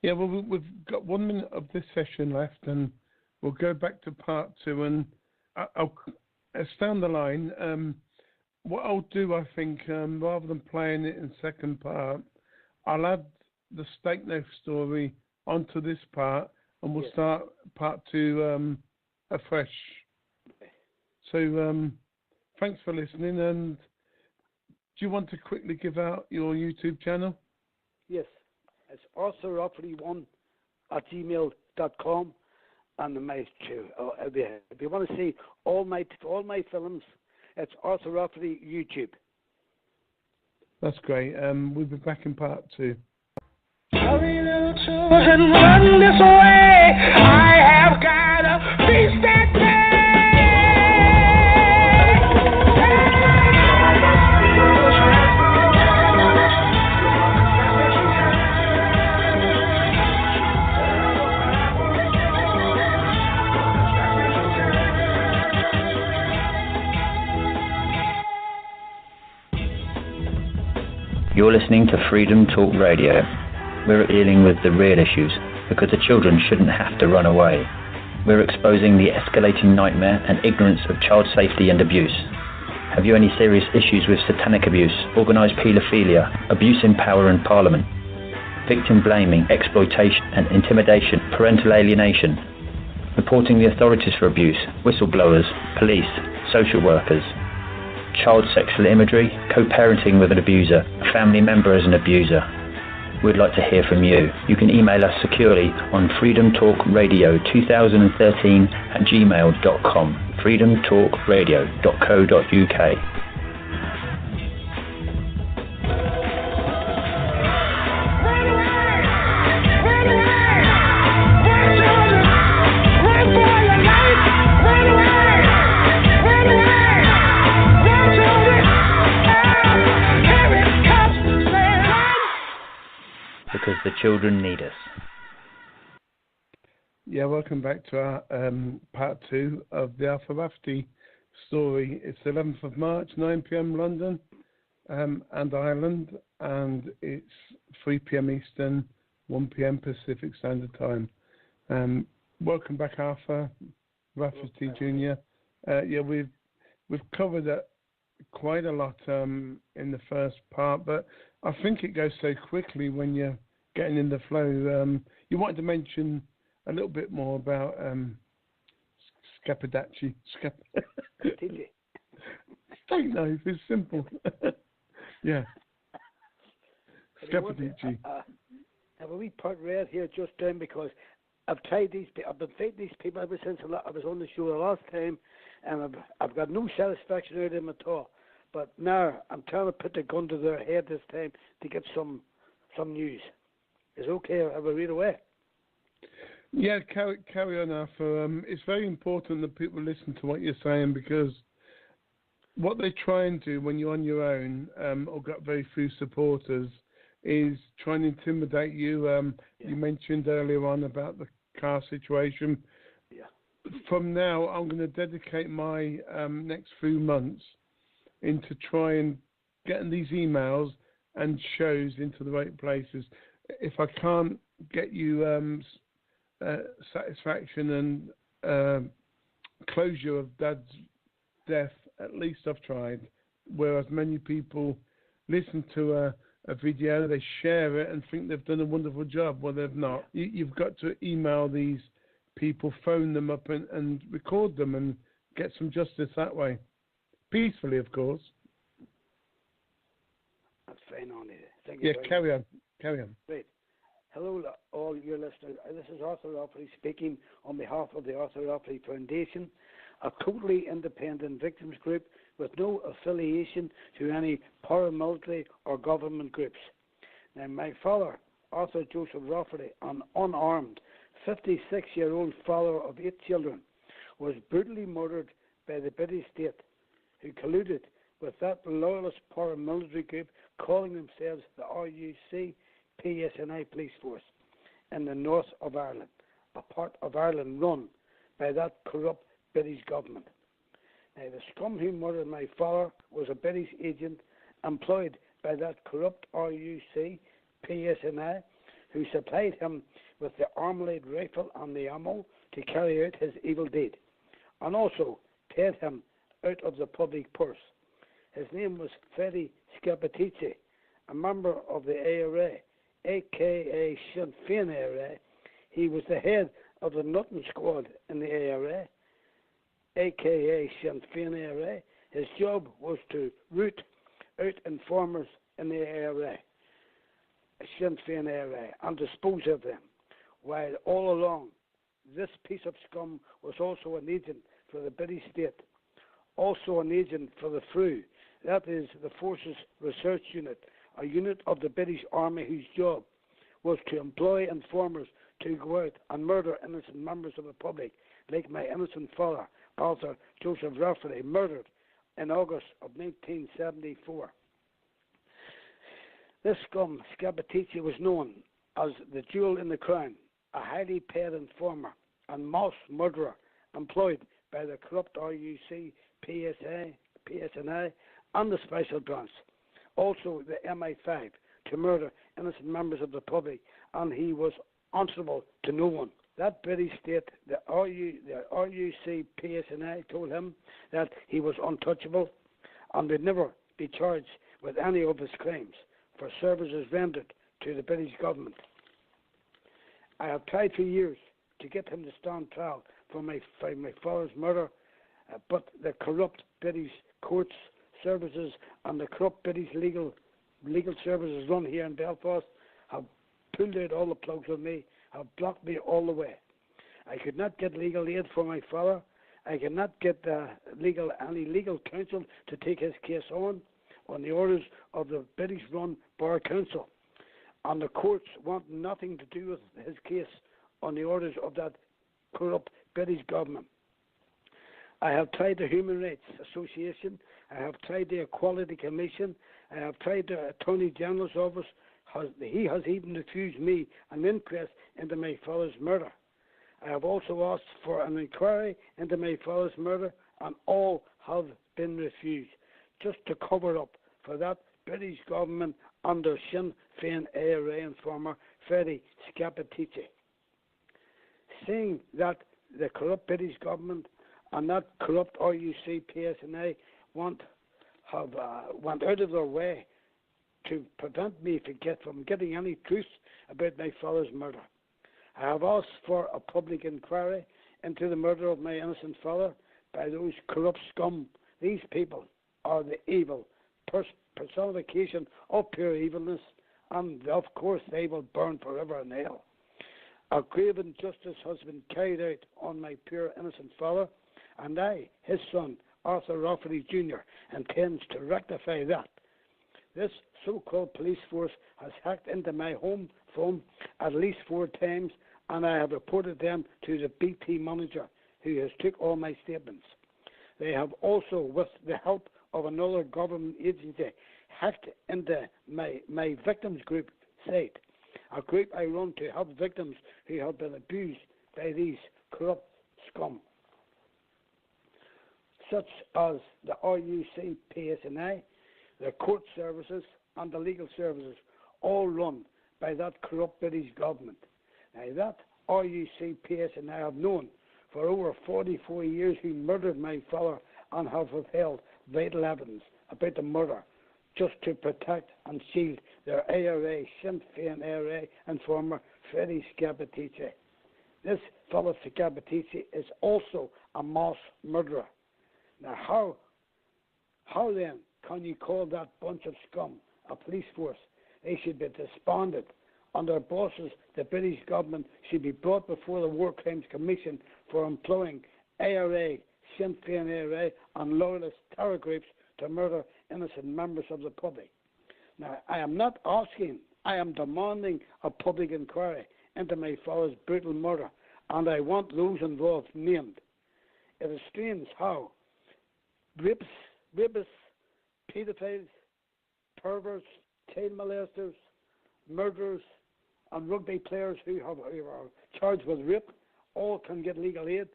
Yeah, well, we've got 1 minute of this session left, and we'll go back to part 2, and I'll down the line. What I'll do, I think, rather than playing it in second part, I'll add the Steak Knife story onto this part, and we'll start part 2 afresh. So thanks for listening, and do you want to quickly give out your YouTube channel? Yes. It's Arthur Rafferty 1@gmail.com, and if you want to see all my films, it's Arthur Rafferty YouTube. That's great. We'll be back in part 2. Hurry, little children, run this way. I have got a feast that day. You're listening to Freedom Talk Radio. We're dealing with the real issues because the children shouldn't have to run away. We're exposing the escalating nightmare and ignorance of child safety and abuse. Have you any serious issues with satanic abuse, organised paedophilia, abuse in power and parliament? victim blaming, exploitation and intimidation, parental alienation, reporting the authorities for abuse, whistleblowers, police, social workers, child sexual imagery, co-parenting with an abuser, a family member as an abuser. We'd like to hear from you. You can email us securely on freedomtalkradio2013@gmail.com, freedomtalkradio.co.uk. Because the children need us. Yeah, welcome back to our part 2 of the Arthur Rafferty story. It's the 11th of March, 9 p.m. London and Ireland, and it's 3 p.m. Eastern, 1 p.m. Pacific Standard Time. Welcome back, Arthur Rafferty Jr. Yeah, we've covered quite a lot in the first part, but I think it goes so quickly when you're getting in the flow. You wanted to mention a little bit more about Scappaticci. Don't know, it's simple. Yeah. Scappaticci. Have a wee part read here just down because I've been fighting these people ever since I was on the show the last time, and I've got no satisfaction out of them at all. But now I'm trying to put the gun to their head this time to get some news. Is it okay? I will read away. Yeah, carry on, Arthur. It's very important that people listen to what you're saying, because what they try and do when you're on your own or got very few supporters is try and intimidate you. You mentioned earlier on about the car situation. Yeah. From now, I'm going to dedicate my next few months into trying getting these emails and shows into the right places. If I can't get you satisfaction and closure of Dad's death, at least I've tried. Whereas many people listen to a video, they share it and think they've done a wonderful job. Well, they've not. You've got to email these people, phone them up and record them and get some justice that way. Peacefully, of course. That's fine on it. Thank you. Yeah, carry on. Right. Hello, all your listeners. This is Arthur Rafferty speaking on behalf of the Arthur Rafferty Foundation, a totally independent victims group with no affiliation to any paramilitary or government groups. Now, my father, Arthur Joseph Rafferty, an unarmed 56-year-old father of 8 children, was brutally murdered by the British state, who colluded with that loyalist paramilitary group calling themselves the RUC PSNI police force in the north of Ireland, a part of Ireland run by that corrupt British government. Now, the scum who murdered my father was a British agent employed by that corrupt RUC PSNI, who supplied him with the armalite rifle and the ammo to carry out his evil deed, and also paid him out of the public purse. His name was Freddie Scappaticci, a member of the IRA, aka Sinn Féin IRA. He was the head of the Nutting Squad in the IRA, aka Sinn Féin IRA. His job was to root out informers in the IRA, Sinn Féin IRA, and dispose of them, while all along this piece of scum was also an agent for the British state, also an agent for the FRU, that is the Forces Research Unit, a unit of the British Army whose job was to employ informers to go out and murder innocent members of the public, like my innocent father, Arthur Joseph Rafferty, murdered in August of 1974. This scum, Scappaticci, was known as the Jewel in the Crown, a highly paid informer and mass murderer employed by the corrupt RUC, PSNI, and the Special Branch, also the MI5, to murder innocent members of the public, and he was answerable to no one. That British state, the RUC PSNI, told him that he was untouchable and would never be charged with any of his crimes for services rendered to the British government. I have tried for years to get him to stand trial for my father's murder, but the corrupt British courts, services, and the corrupt British legal services run here in Belfast have pulled out all the plugs on me, have blocked me all the way. I could not get legal aid for my father. I could not get any legal counsel to take his case on the orders of the British-run Bar Council. And the courts want nothing to do with his case on the orders of that corrupt British government. I have tried the Human Rights Association. I have tried the Equality Commission. I have tried the Attorney General's office. He has even refused me an inquest into my father's murder. I have also asked for an inquiry into my father's murder, and all have been refused, just to cover up for that British government under Sinn Féin IRA informer Freddie Scappaticci. Seeing that the corrupt British government and that corrupt RUC PSNI went out of their way to prevent me from getting any truth about my father's murder. I have asked for a public inquiry into the murder of my innocent father by those corrupt scum. These people are the evil personification of pure evilness, and of course they will burn forever in hell. A grave injustice has been carried out on my pure innocent father, and I, his son, Arthur Rafferty Jr., intends to rectify that. This so-called police force has hacked into my home phone at least 4 times, and I have reported them to the BT manager, who has took all my statements. They have also, with the help of another government agency, hacked into my victims group site, a group I run to help victims who have been abused by these corrupt scum, such as the RUC PSNI, the court services, and the legal services, all run by that corrupt British government. Now, that RUC PSNI I have known for over 44 years who murdered my father and have withheld vital evidence about the murder just to protect and shield their IRA, Sinn Féin IRA informer Freddie Scappaticci. This fellow Scappaticci is also a mass murderer. Now, how then can you call that bunch of scum a police force? They should be disbanded, and their bosses, the British government, should be brought before the War Crimes Commission for employing IRA, Sinn Féin IRA, and loyalist terror groups to murder innocent members of the public. Now, I am not asking, I am demanding a public inquiry into my father's brutal murder, and I want those involved named. It is strange how rapists, pedophiles, perverts, child molesters, murderers, and rugby players who are charged with rape all can get legal aid.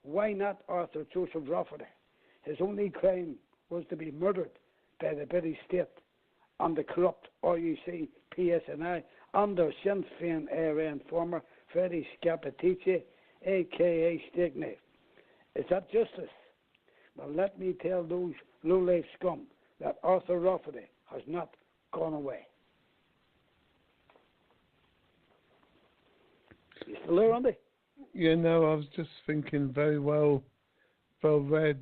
Why not Arthur Joseph Rafferty? His only crime was to be murdered by the British state and the corrupt RUC PSNI under Sinn Féin IRA informer Freddie Scappaticci, a.k.a. Steak Knife. Is that justice? Well, let me tell those low-life scum that Arthur Rafferty has not gone away. You still there, Andy? Yeah, no, I was just thinking very well read,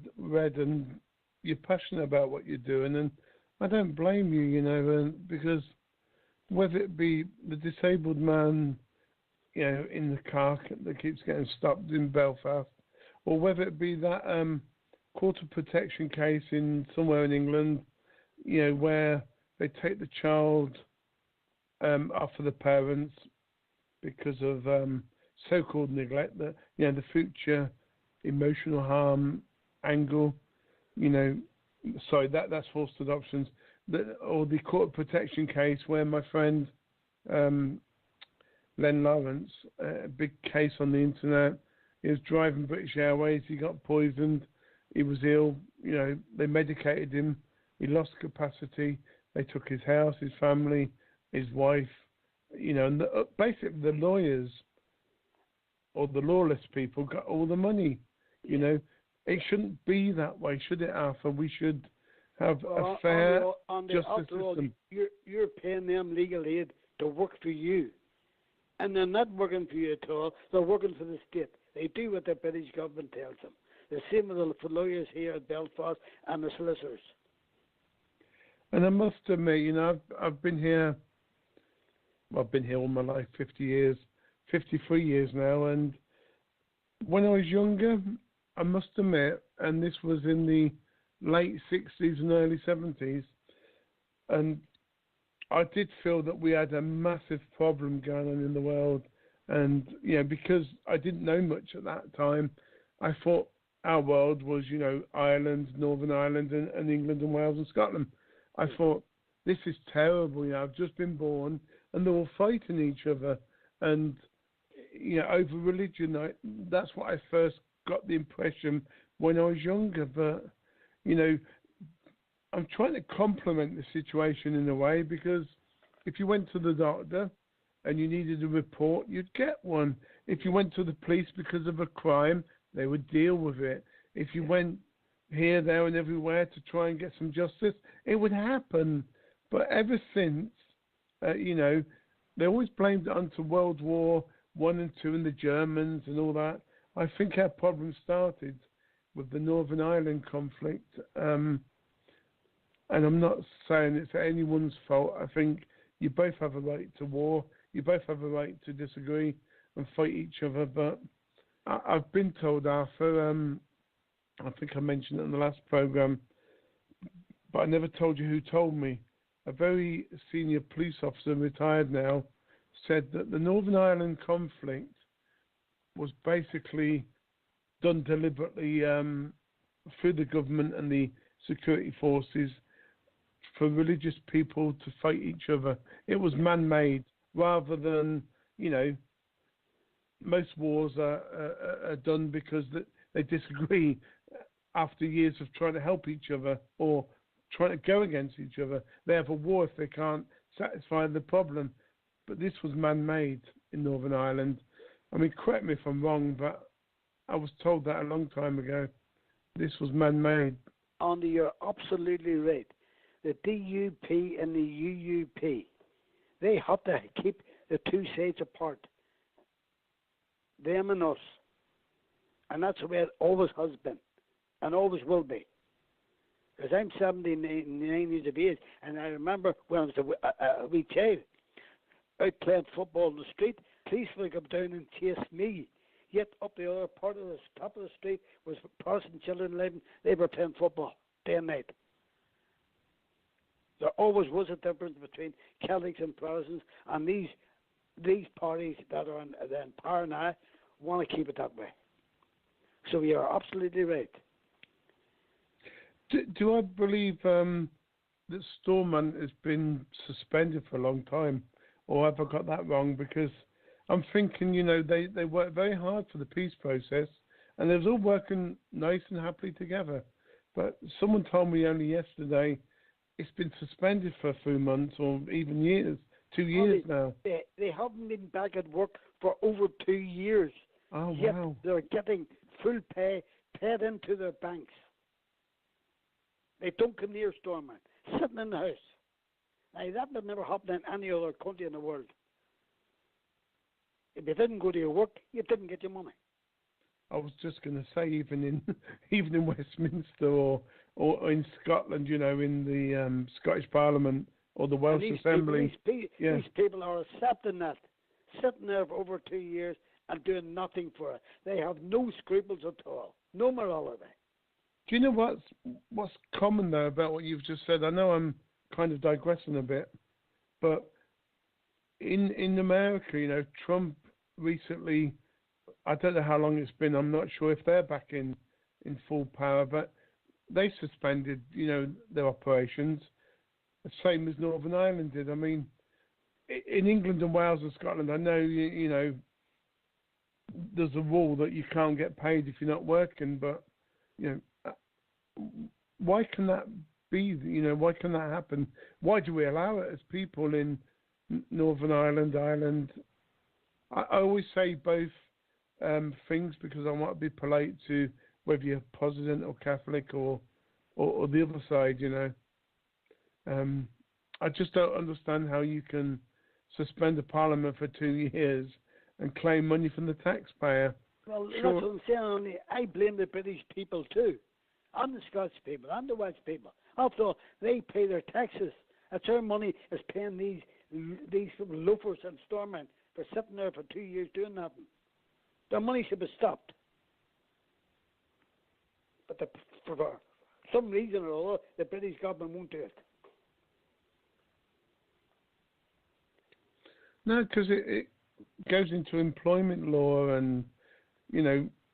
and you're passionate about what you're doing, and I don't blame you, because whether it be the disabled man, in the car that keeps getting stopped in Belfast, or whether it be that quarter protection case somewhere in England, where they take the child off of the parents because of so-called neglect, the future emotional harm angle, that's forced adoptions, or the court protection case where my friend Len Lawrence, a big case on the internet, he was driving British Airways, he got poisoned, he was ill, they medicated him, he lost capacity, they took his house, his family, his wife, and basically the lawyers or the lawless people got all the money, It shouldn't be that way, should it, Arthur? We should have a fair justice system. You're paying them legal aid to work for you. And they're not working for you at all. They're working for the state. They do what the British government tells them. The same with the lawyers here at Belfast and the solicitors. And I must admit, you know, I've been here. Well, I've been here all my life, 50 years, 53 years now. And when I was younger, I must admit, and this was in the late 60s and early 70s, and I did feel that we had a massive problem going on in the world. And, you know, because I didn't know much at that time, I thought our world was, you know, Ireland, Northern Ireland, and England and Wales and Scotland. I thought, this is terrible. You know, I've just been born, and they're all fighting each other. And, you know, over religion, that's what I first got the impression when I was younger. But, you know, I'm trying to complement the situation in a way, because if you went to the doctor and you needed a report, you'd get one. If you went to the police because of a crime, they would deal with it. If you went here, there, and everywhere to try and get some justice, it would happen. But ever since, you know, they always blamed it onto World War I and II and the Germans and all that. I think our problem started with the Northern Ireland conflict. And I'm not saying it's anyone's fault. I think you both have a right to war. You both have a right to disagree and fight each other. But I've been told, Arthur, I think I mentioned it in the last program, but I never told you who told me. A very senior police officer, retired now, said that the Northern Ireland conflict was basically done deliberately through the government and the security forces for religious people to fight each other. It was man-made rather than, you know, most wars are done because they disagree after years of trying to help each other or trying to go against each other. They have a war if they can't satisfy the problem. But this was man-made in Northern Ireland. I mean, correct me if I'm wrong, but I was told that a long time ago. This was man-made. Andy, you're absolutely right. The DUP and the UUP, they have to keep the two sides apart. Them and us. And that's the way it always has been and always will be. Because I'm 79 years of age, and I remember when I was a wee child, out playing football in the street, police would come down and chase me. Yet up the other part of the top of the street was Protestant children living. They were playing football day and night. There always was a difference between Catholics and Protestants, and these parties that are in power now want to keep it that way. So you are absolutely right. Do I believe that Stormont has been suspended for a long time, or have I got that wrong? Because I'm thinking, you know, they worked very hard for the peace process, and they was all working nice and happily together. But someone told me only yesterday it's been suspended for a few months or even years, 2 years now. They haven't been back at work for over 2 years. Oh, yet wow. They're getting full pay paid into their banks. They don't come near Stormont, sitting in the house. Now, that would never happen in any other country in the world. If you didn't go to your work, you didn't get your money. I was just going to say, even in Westminster or in Scotland, you know, in the Scottish Parliament or the Welsh Assembly. These people are accepting that, sitting there for over 2 years and doing nothing for it. They have no scruples at all, no morality. Do you know what's common, though, about what you've just said? I know I'm kind of digressing a bit, but in America, you know, Trump recently, I don't know how long it's been, I'm not sure if they're back in full power, but they suspended, you know, their operations, the same as Northern Ireland did. I mean, in England and Wales and Scotland, I know, you know, there's a rule that you can't get paid if you're not working, but, you know, why can that be? You know, why can that happen? Why do we allow it as people in Northern Ireland, Ireland? I always say both things because I want to be polite to whether you're Protestant or Catholic or the other side, you know. I just don't understand how you can suspend the Parliament for 2 years and claim money from the taxpayer. Well, Sure. that's what I'm saying. Only I blame the British people too, and the Scots people, and the Welsh people. After all, they pay their taxes. That's their money is paying these loafers and stormmen for sitting there for 2 years doing nothing. Their money should be stopped. But for some reason or other, the British government won't do it. No, because it goes into employment law, and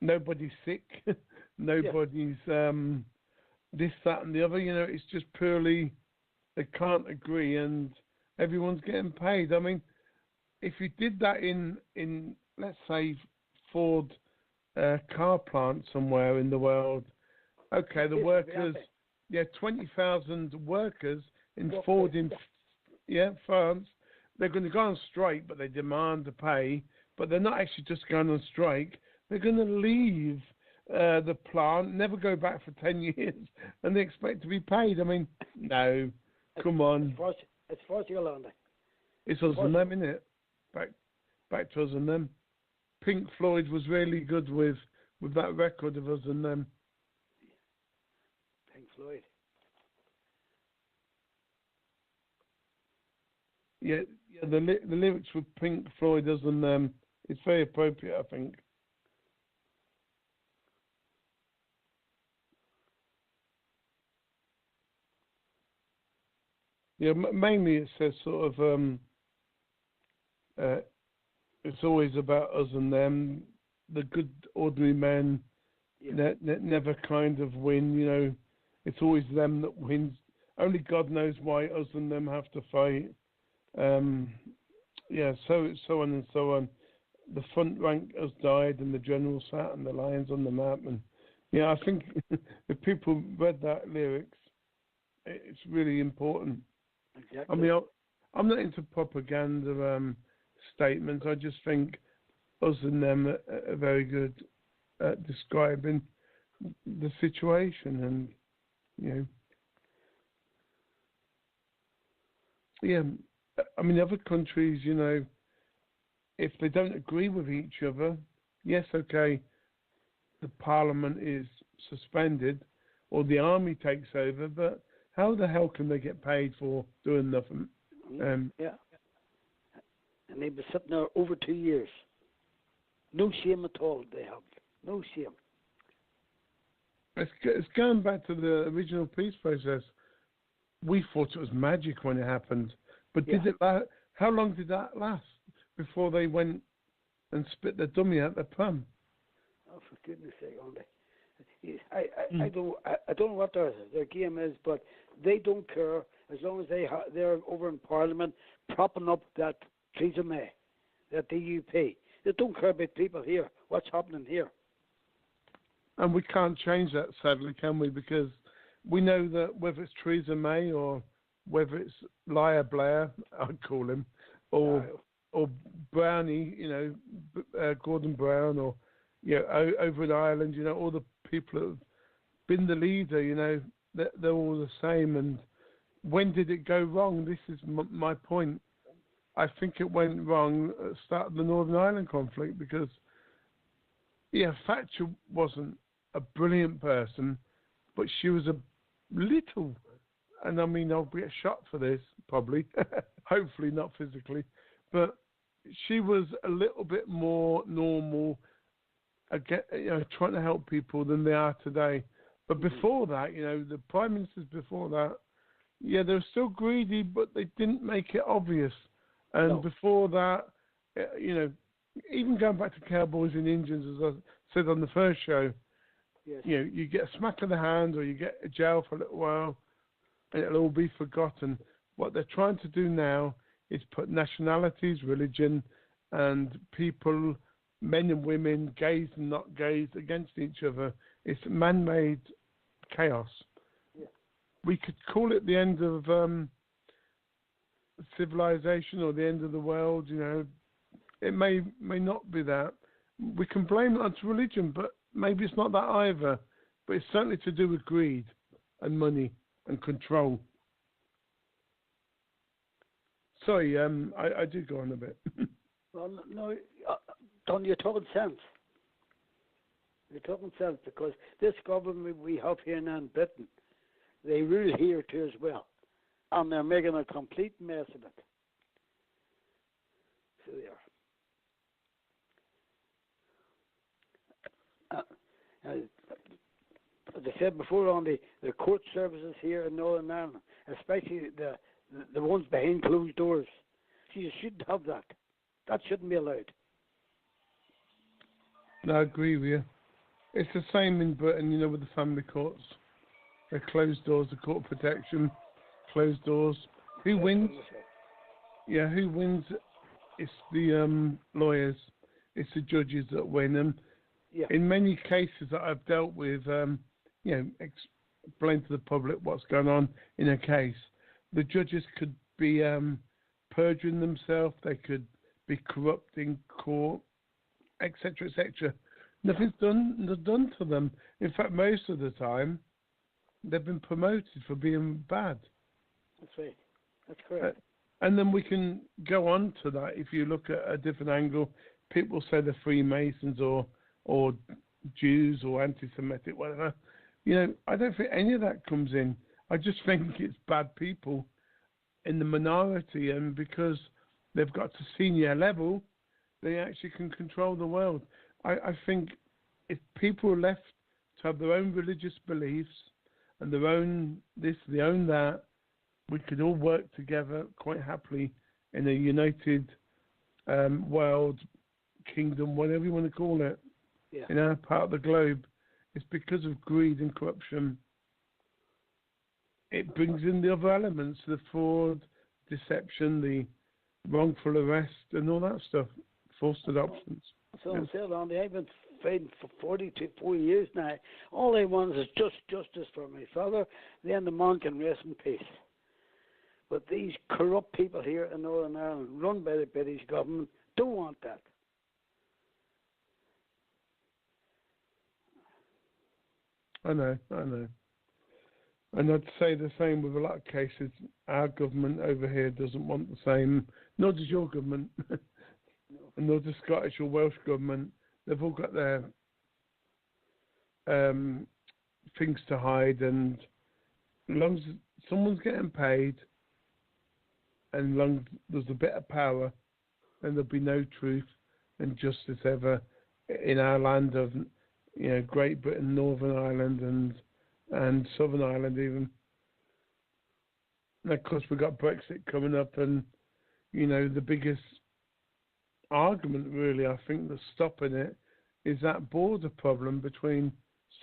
nobody's sick, nobody's this, that, and the other. It's just purely they can't agree, and everyone's getting paid. I mean, if you did that in let's say Ford car plant somewhere in the world, okay, the workers, 20,000 workers in Ford in France. They're going to go on strike, but they demand to pay. But they're not actually just going on strike. They're going to leave the plant, never go back for 10 years, and they expect to be paid. I mean, no, come on. It's Portugal, aren't they? It's us and them, isn't it? Back to us and them. Pink Floyd was really good with that record of us and them. Pink Floyd. Yeah, the lyrics with Pink Floyd, us and them, it's very appropriate, I think. Yeah, mainly it says sort of it's always about us and them. The good ordinary men never kind of win. It's always them that wins. Only God knows why us and them have to fight. So on and so on. The front rank has died, and the general sat, and the lion's on the map. And I think if people read that lyrics, it's really important. Exactly. I mean, I'm not into propaganda statements. I just think us and them are very good at describing the situation, and I mean, other countries, if they don't agree with each other, yes, okay, the Parliament is suspended or the army takes over, but how the hell can they get paid for doing nothing? And they've been sitting there over 2 years. No shame at all, they have. No shame. It's going back to the original peace process. We thought it was magic when it happened. But did it last? How long did that last before they went and spit their dummy out their plum? Oh, for goodness sake, only. I don't know what their game is, but they don't care as long as they're over in Parliament propping up that Theresa May, that DUP. They don't care about people here. What's happening here? And we can't change that, sadly, can we? Because we know that whether it's Theresa May or whether it's Liar Blair, I'd call him, or Brownie, Gordon Brown, or over in Ireland, all the people that have been the leader, they're all the same. And when did it go wrong? This is my point. I think it went wrong at the start of the Northern Ireland conflict because, Thatcher wasn't a brilliant person, but she was a little, and I mean, I'll get shot for this, probably, hopefully not physically, but she was a little bit more normal, trying to help people than they are today. But before that, the prime ministers before that, they were still greedy, but they didn't make it obvious. And before that, even going back to Cowboys and Indians, as I said on the first show, you get a smack of the hand or you get a jail for a little while, and it'll all be forgotten. What they're trying to do now is put nationalities, religion, and people, men and women, gays and not gays, against each other. It's man-made chaos. Yeah. We could call it the end of civilization or the end of the world. It may not be that. We can blame it on religion, but maybe it's not that either. But it's certainly to do with greed and money and control. Sorry, I do go on a bit. Well, no, Don, you're talking sense. You're talking sense because this government we have here now in Britain, they rule here too as well. And they're making a complete mess of it. So they are. As I said before, on the court services here in Northern Ireland, especially the ones behind closed doors, you shouldn't have that. That shouldn't be allowed. No, I agree with you. It's the same in Britain, with the family courts. They're closed doors, the court protection, closed doors. Who wins? Yeah, who wins? It's the lawyers. It's the judges that win. And in many cases that I've dealt with, explain to the public what's going on in a case. The judges could be perjuring themselves. They could be corrupting court, etc., etc. Nothing's done to them. In fact, most of the time, they've been promoted for being bad. That's right. That's correct. And then we can go on to that. If you look at a different angle, people say they're Freemasons or Jews or anti-Semitic, whatever. I don't think any of that comes in. I just think it's bad people in the minority, and because they've got to senior level, they actually can control the world. I think if people are left to have their own religious beliefs and their own this, their own that, we could all work together quite happily in a united world, kingdom, whatever you want to call it, in our part of the globe. It's because of greed and corruption. It brings in the other elements, the fraud, deception, the wrongful arrest, and all that stuff, forced adoptions. So I'm saying, Andy, I've been fighting for 44 years now. All I want is just justice for my father, then the man can rest in peace. But these corrupt people here in Northern Ireland, run by the British government, don't want that. I know. And I'd say the same with a lot of cases. Our government over here doesn't want the same, nor does your government, and nor does Scottish or Welsh government. They've all got their things to hide, and as long as someone's getting paid, and as long as there's a bit of power, then there'll be no truth and justice ever in our land of Great Britain, Northern Ireland, and Southern Ireland even. And of course, we've got Brexit coming up, and the biggest argument, really, I think, that's stopping it is that border problem between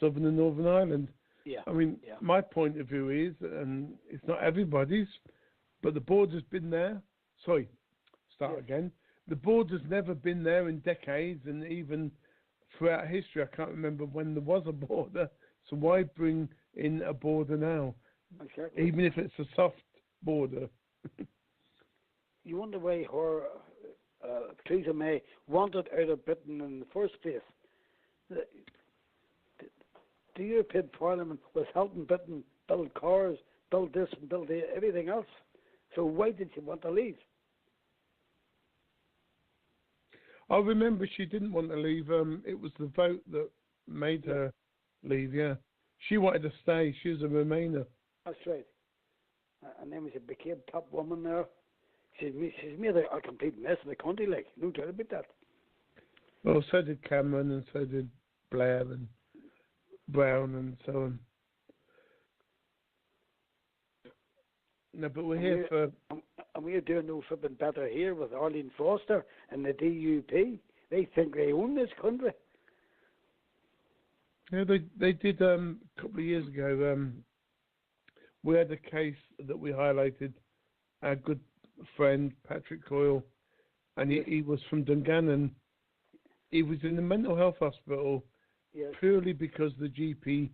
Southern and Northern Ireland. Yeah. I mean, my point of view is, and it's not everybody's, but the border's been there. Sorry, start again. The border's never been there in decades, and even throughout history, I can't remember when there was a border. So why bring in a border now? Exactly. Even if it's a soft border. You wonder why her Theresa May wanted out of Britain in the first place. The European Parliament was helping Britain build cars, build this and build everything else. So why did she want to leave? I remember she didn't want to leave. It was the vote that made her leave, She wanted to stay. She was a Remainer. That's right. And then when she became top woman there, she's made a complete mess of the country, like, no doubt about that. Well, so did Cameron, and so did Blair and Brown and so on. No, but we're here for... And we're doing no flipping better here with Arlene Foster and the DUP. They think they own this country. Yeah, they did a couple of years ago. We had a case that we highlighted. Our good friend Patrick Coyle, and he was from Dungannon. He was in the mental health hospital purely because the GP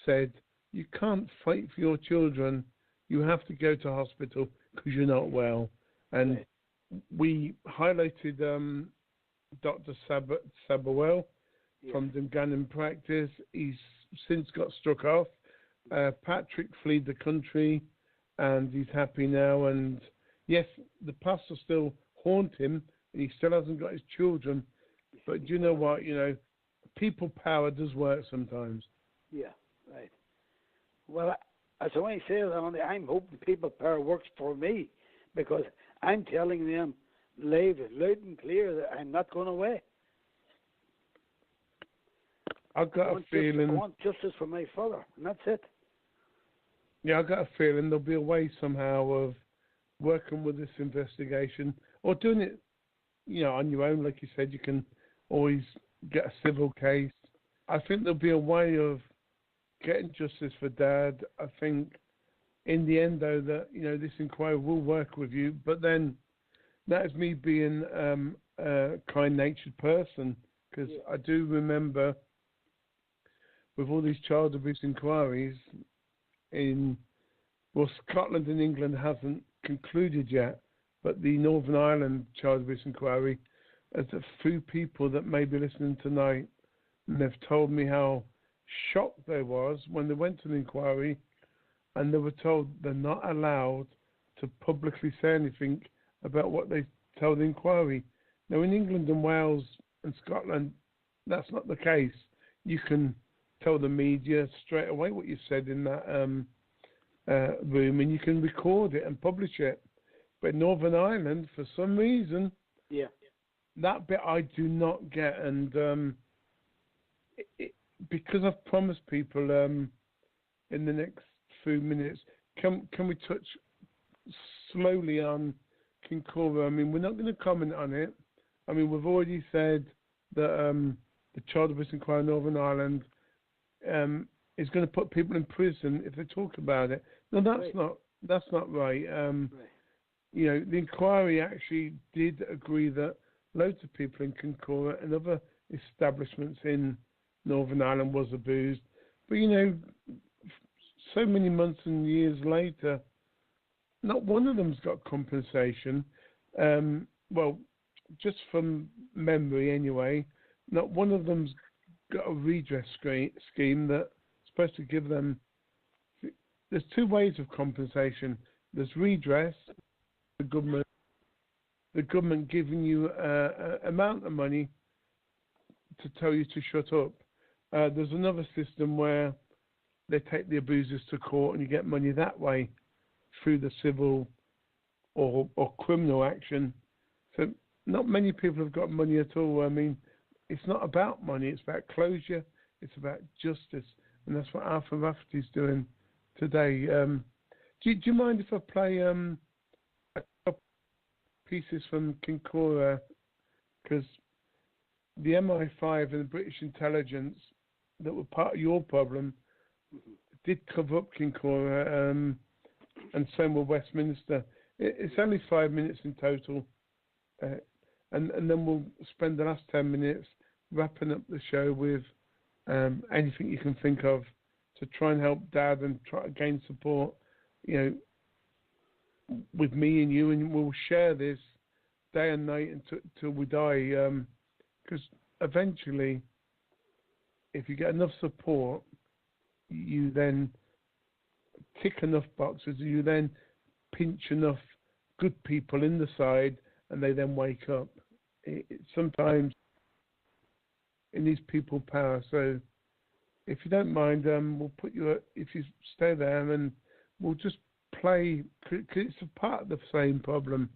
said, you can't fight for your children. You have to go to hospital because you're not well. And we highlighted Dr. Sabowell from Dungannon practice. He's since got struck off. Patrick fled the country, and he's happy now. And yes, the past will still haunt him, and he still hasn't got his children. But do you know what? You know, people power does work sometimes. Yeah, right. Well, as I say, I'm hoping people power works for me, because I'm telling them loud and clear that I'm not going away. I've got a feeling. I want justice for my father, and that's it. Yeah, I've got a feeling there'll be a way somehow of working with this investigation, or doing it, you know, on your own. Like you said, you can always get a civil case. I think there'll be a way of getting justice for Dad. I think in the end, though, that, you know, this inquiry will work with you. But then that is me being a kind-natured person, because I do remember with all these child abuse inquiries Scotland and England hasn't concluded yet, but the Northern Ireland child abuse inquiry, there's a few people that may be listening tonight, and they've told me how shocked they was when they went to the inquiry and they were told they're not allowed to publicly say anything about what they tell the inquiry. Now, in England and Wales and Scotland, that's not the case. You can tell the media straight away what you said in that room, and you can record it and publish it. But in Northern Ireland, for some reason, that bit I do not get. And because I've promised people in the next few minutes, can we touch slowly on Kincora? I mean, we're not going to comment on it. I mean, we've already said that the child abuse inquiry in Northern Ireland is going to put people in prison if they talk about it. No, that's not right. You know, the inquiry actually did agree that loads of people in Kincora and other establishments in Northern Ireland was abused. But, you know, so many months and years later, not one of them's got compensation. Well, just from memory anyway, not one of them's got a redress scheme that's supposed to give them. There's two ways of compensation. There's redress, the government giving you an amount of money to tell you to shut up. There's another system where they take the abusers to court and you get money that way through the civil or criminal action. So not many people have got money at all. I mean, it's not about money, it's about closure, it's about justice, and that's what Arthur Rafferty's doing today. Do you mind if I play a couple pieces from Kincora? Because the MI5 and the British intelligence that were part of your problem did cover up Kincora, and same with Westminster. It's only 5 minutes in total, and then we'll spend the last 10 minutes wrapping up the show with anything you can think of to try and help Dad and try to gain support, you know, with me and you, and we'll share this day and night until we die, because eventually, if you get enough support, you then tick enough boxes, you then pinch enough good people in the side, and they then wake up. Sometimes it needs people power. So if you don't mind, we'll put you, if you stay there, and we'll just play, cause it's a part of the same problem.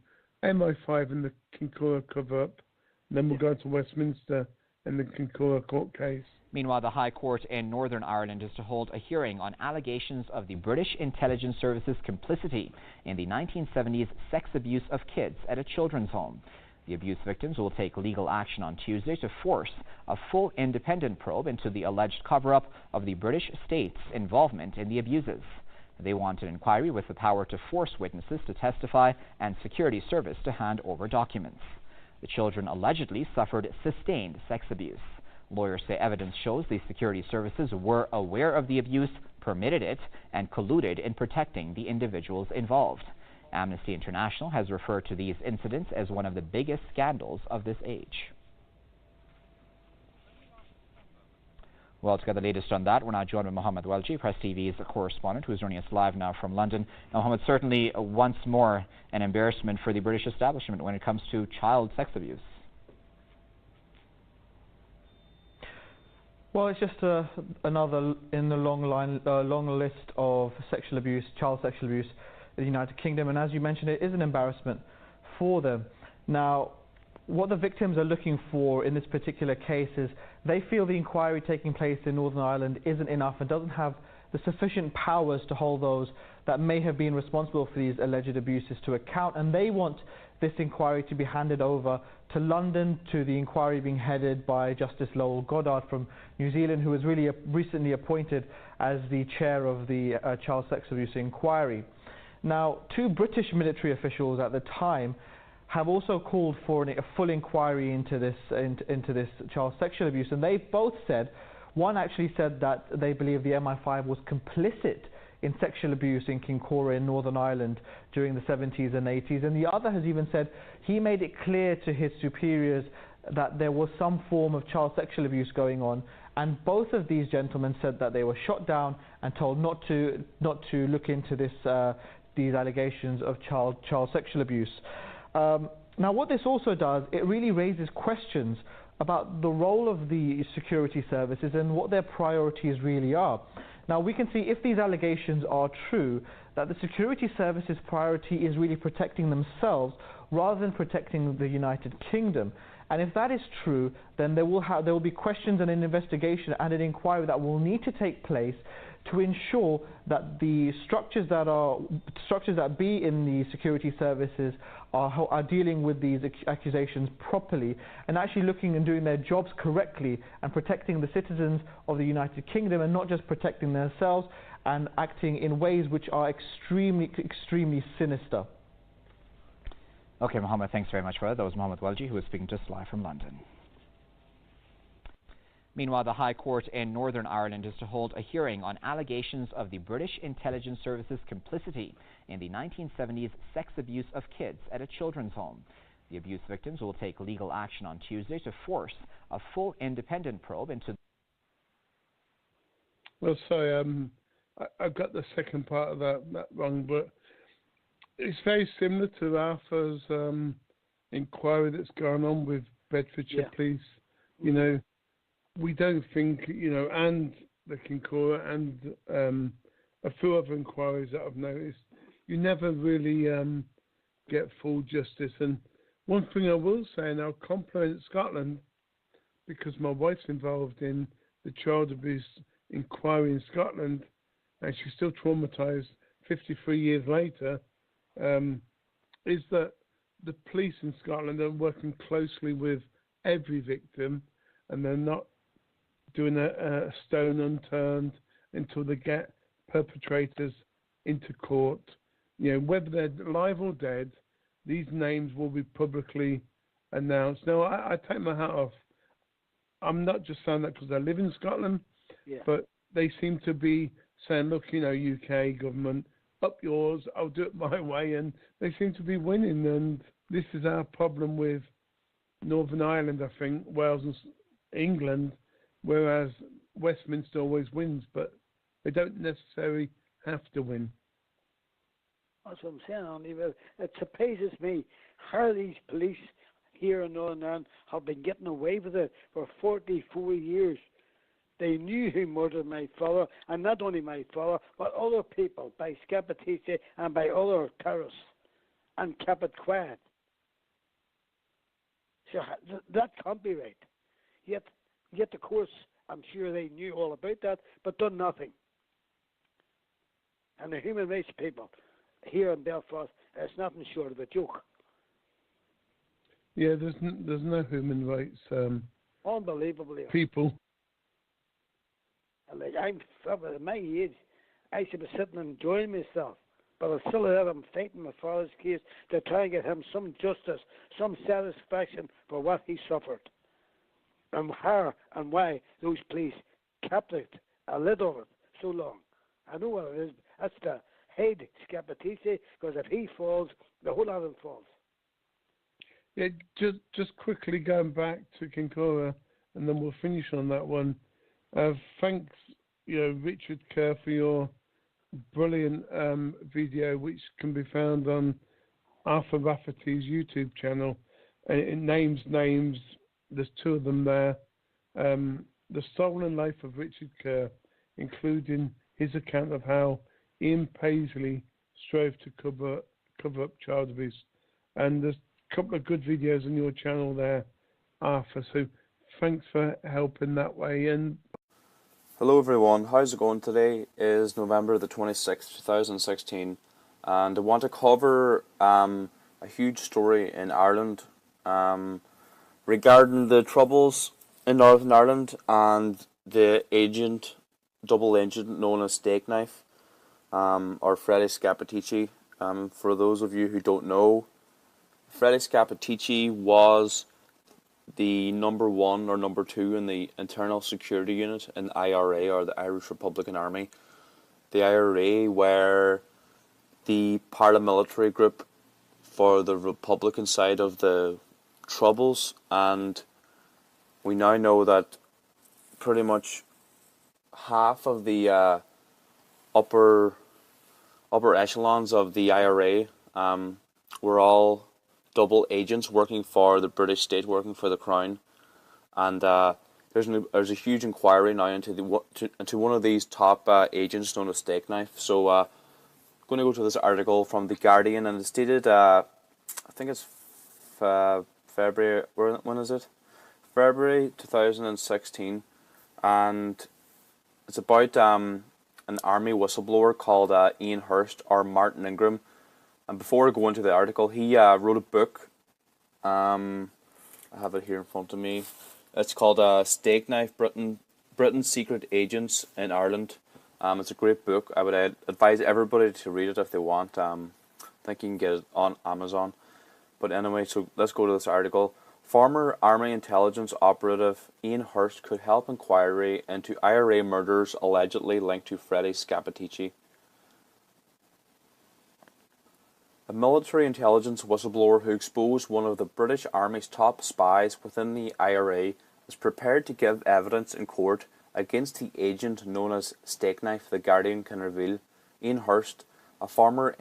MI5 and the Kincora cover up, and then we'll go to Westminster and the Kincora court case. Meanwhile, the High Court in Northern Ireland is to hold a hearing on allegations of the British Intelligence Service's complicity in the 1970s sex abuse of kids at a children's home. The abuse victims will take legal action on Tuesday to force a full independent probe into the alleged cover-up of the British state's involvement in the abuses. They want an inquiry with the power to force witnesses to testify and security service to hand over documents. The children allegedly suffered sustained sex abuse. Lawyers say evidence shows the security services were aware of the abuse, permitted it, and colluded in protecting the individuals involved. Amnesty International has referred to these incidents as one of the biggest scandals of this age. Well, to get the latest on that, we're now joined by Mohammed Welji, Press TV's correspondent, who's joining us live now from London. Now, Mohammed, certainly once more an embarrassment for the British establishment when it comes to child sex abuse. Well, it's just another in the long list of sexual abuse, child sexual abuse in the United Kingdom, and as you mentioned, it is an embarrassment for them. Now, what the victims are looking for in this particular case is they feel the inquiry taking place in Northern Ireland isn't enough and doesn't have the sufficient powers to hold those that may have been responsible for these alleged abuses to account, and they want this inquiry to be handed over to London, to the inquiry being headed by Justice Lowell Goddard from New Zealand, who was really recently appointed as the chair of the child sex abuse inquiry. Now, 2 British military officials at the time have also called for a full inquiry into this child sexual abuse, and they both said, one actually said that they believe the MI5 was complicit in sexual abuse in Kincora in Northern Ireland during the 70s and 80s, and the other has even said he made it clear to his superiors that there was some form of child sexual abuse going on, and both of these gentlemen said that they were shot down and told not to look into these allegations of child sexual abuse. Now, what this also does, it really raises questions about the role of the security services and what their priorities really are. Now, we can see if these allegations are true, that the security services' priority is really protecting themselves rather than protecting the United Kingdom. And if that is true, then there will be questions and an investigation and an inquiry that will need to take place to ensure that the structures that be in the security services are dealing with these accusations properly and actually looking and doing their jobs correctly and protecting the citizens of the United Kingdom and not just protecting themselves and acting in ways which are extremely sinister. Okay, Mohammed, thanks very much for that. That was Mohammed Welji, who was speaking to us live from London. Meanwhile, the High Court in Northern Ireland is to hold a hearing on allegations of the British Intelligence Service's complicity in the 1970s sex abuse of kids at a children's home. The abuse victims will take legal action on Tuesday to force a full independent probe into... Well, sorry, I got the second part of that wrong, but it's very similar to Arthur's inquiry that's going on with Bedfordshire Police. You know, we don't think, and the Kincora and a few other inquiries that I've noticed, you never really get full justice. And one thing I will say, and I'll compliment Scotland, because my wife's involved in the child abuse inquiry in Scotland, and she's still traumatised 53 years later, is that the police in Scotland are working closely with every victim, and they're not doing a stone unturned until they get perpetrators into court. Whether they're alive or dead, these names will be publicly announced. Now, I take my hat off. I'm not just saying that because I live in Scotland, but they seem to be saying, look, UK government, up yours, I'll do it my way, and they seem to be winning. And this is our problem with Northern Ireland, I think, Wales and England, whereas Westminster always wins, but they don't necessarily have to win. That's what I'm saying, Andy. It surprises me how these police here in Northern Ireland have been getting away with it for 44 years. They knew who murdered my father, and not only my father, but other people, by Scappaticci and by other terrorists, and kept it quiet. So that can't be right. Yet, of course, I'm sure they knew all about that, but done nothing. And the human rights people here in Belfast, it's nothing short of a joke. Yeah, there's no human rights Unbelievably. people. Like, I'm at my age, I should be sitting and enjoying myself, but I still have him fighting my father's case to try and get him some justice, some satisfaction for what he suffered. And how and why those police kept it, a lid on it, so long. I know what it is. That's the head Scappaticci, because if he falls, the whole lot of them falls. Yeah, just quickly going back to Kincora, and then we'll finish on that one. Thanks, Richard Kerr, for your brilliant video, which can be found on Arthur Rafferty's YouTube channel. It names names. There's 2 of them there. The Stolen Life of Richard Kerr, including his account of how Ian Paisley strove to cover up child abuse. And there's a couple of good videos on your channel there, Arthur. So thanks for helping that way. And hello everyone, how's it going? Today is November the 26th, 2016, and I want to cover a huge story in Ireland regarding the troubles in Northern Ireland and the double agent known as Steak Knife, or Freddie Scappaticci. For those of you who don't know, Freddie Scappaticci was the number 1 or number 2 in the Internal Security Unit in the IRA, or the Irish Republican Army. The IRA were the paramilitary group for the Republican side of the Troubles, and we now know that pretty much half of the upper echelons of the IRA were all double agents working for the British state, working for the Crown, and there's a huge inquiry now into one of these top agents known as Steak Knife. So I'm going to go to this article from The Guardian, and it's dated I think it's February. When is it? February 2016, and it's about an army whistleblower called Ian Hurst, or Martin Ingram. And before I go into the article, he wrote a book. I have it here in front of me. It's called Steak Knife, Britain's Secret Agents in Ireland. It's a great book. I would advise everybody to read it if they want. I think you can get it on Amazon. But anyway, so let's go to this article. Former Army intelligence operative Ian Hurst could help inquiry into IRA murders allegedly linked to Freddie Scappaticci. A military intelligence whistleblower who exposed one of the British Army's top spies within the IRA is prepared to give evidence in court against the agent known as Steak Knife, The Guardian can reveal. Ian Hurst, a former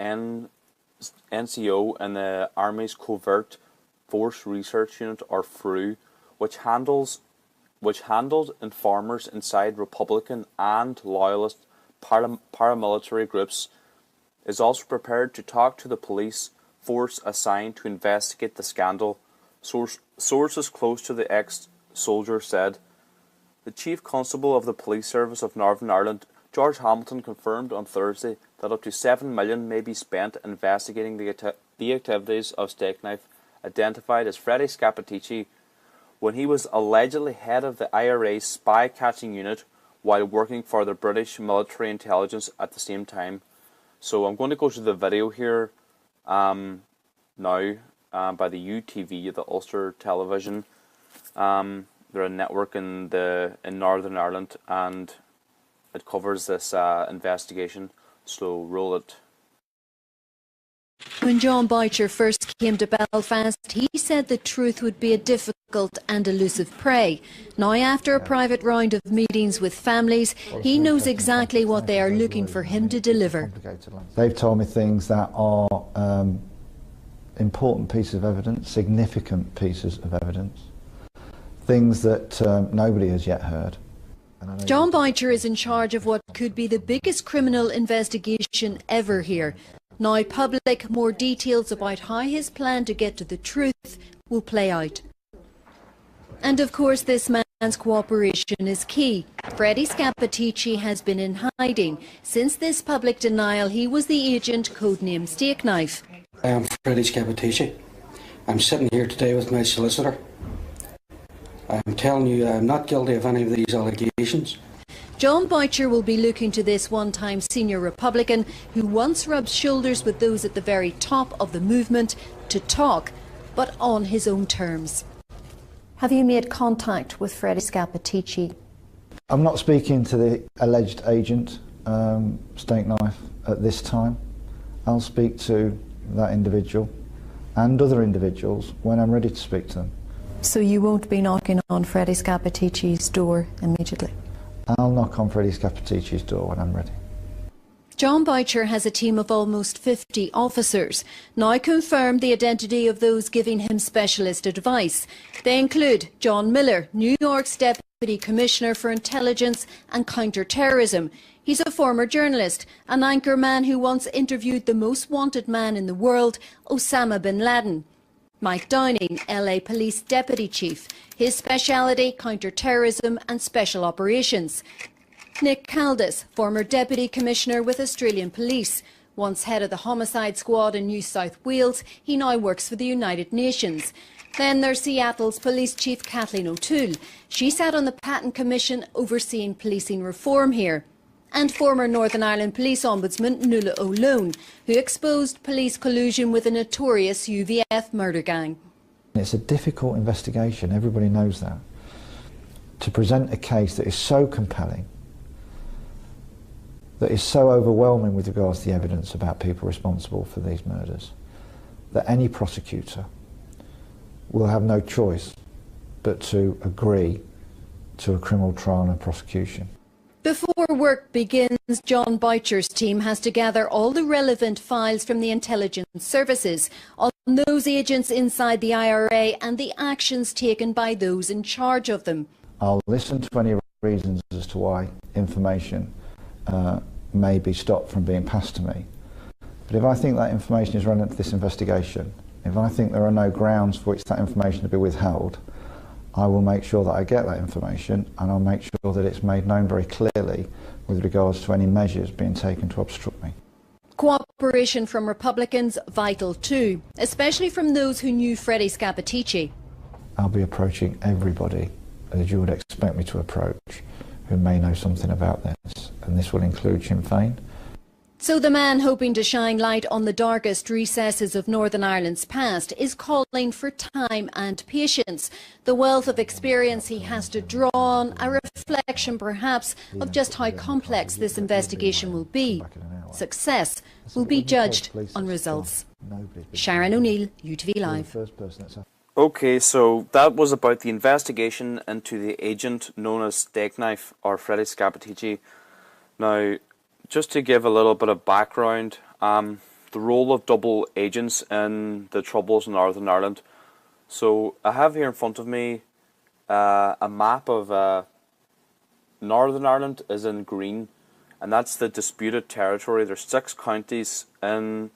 NCO in the Army's Covert Force Research Unit, or FRU, which handled informers inside Republican and Loyalist paramilitary groups, is also prepared to talk to the police force assigned to investigate the scandal. Sources close to the ex-soldier said. The Chief Constable of the Police Service of Northern Ireland, George Hamilton, confirmed on Thursday that up to $7 million may be spent investigating the activities of Steak Knife, identified as Freddie Scappaticci, when he was allegedly head of the IRA's spy-catching unit while working for the British military intelligence at the same time. So I'm going to go to the video here now by the UTV, the Ulster Television. They're a network in Northern Ireland, and it covers this investigation. So roll it. When John Boucher first came to Belfast, he said the truth would be a difficult and elusive prey. Now, after a private round of meetings with families, he knows exactly what they are looking for him to deliver. They've told me things that are important pieces of evidence, significant pieces of evidence, things that nobody has yet heard. John Boucher is in charge of what could be the biggest criminal investigation ever here. Now public, more details about how his plan to get to the truth will play out. And of course this man's cooperation is key. Freddie Scappaticci has been in hiding. Since this public denial, he was the agent codenamed Steak Knife. I am Freddie Scappaticci. I'm sitting here today with my solicitor. I'm telling you I'm not guilty of any of these allegations. John Boucher will be looking to this one-time senior Republican who once rubbed shoulders with those at the very top of the movement to talk, but on his own terms. Have you made contact with Freddie Scappaticci? I'm not speaking to the alleged agent, Steak Knife, at this time. I'll speak to that individual and other individuals when I'm ready to speak to them. So you won't be knocking on Freddie Scappaticci's door immediately? I'll knock on Freddie Scappaticci's door when I'm ready. John Boucher has a team of almost 50 officers, now confirmed the identity of those giving him specialist advice. They include John Miller, New York's Deputy Commissioner for Intelligence and Counter-Terrorism. He's a former journalist, an anchor man who once interviewed the most wanted man in the world, Osama bin Laden. Mike Downing, LA Police Deputy Chief. His speciality, counter-terrorism and special operations. Nick Caldas, former Deputy Commissioner with Australian Police. Once head of the Homicide Squad in New South Wales, he now works for the United Nations. Then there's Seattle's Police Chief Kathleen O'Toole. She sat on the Patent Commission overseeing policing reform here. And former Northern Ireland Police Ombudsman Nuala O'Loan, who exposed police collusion with a notorious UVF murder gang. It's a difficult investigation, everybody knows that. To present a case that is so compelling, that is so overwhelming with regards to the evidence about people responsible for these murders, that any prosecutor will have no choice but to agree to a criminal trial and prosecution. Before work begins, John Boucher's team has to gather all the relevant files from the intelligence services on those agents inside the IRA and the actions taken by those in charge of them. I'll listen to any reasons as to why information may be stopped from being passed to me. But if I think that information is relevant to this investigation, if I think there are no grounds for which that information to be withheld, I will make sure that I get that information, and I'll make sure that it's made known very clearly with regards to any measures being taken to obstruct me. Cooperation from Republicans vital too, especially from those who knew Freddie Scappaticci. I'll be approaching everybody as you would expect me to approach who may know something about this, and this will include Sinn Féin. So the man hoping to shine light on the darkest recesses of Northern Ireland's past is calling for time and patience. The wealth of experience he has to draw on, a reflection perhaps of just how complex this investigation will be. Success will be judged on results. Sharon O'Neill, UTV Live. Okay, so that was about the investigation into the agent known as Steak Knife, or Freddie Scappaticci. Now, just to give a little bit of background, the role of double agents in the Troubles in Northern Ireland. So I have here in front of me a map of Northern Ireland is in green, and that's the disputed territory. There's 6 counties in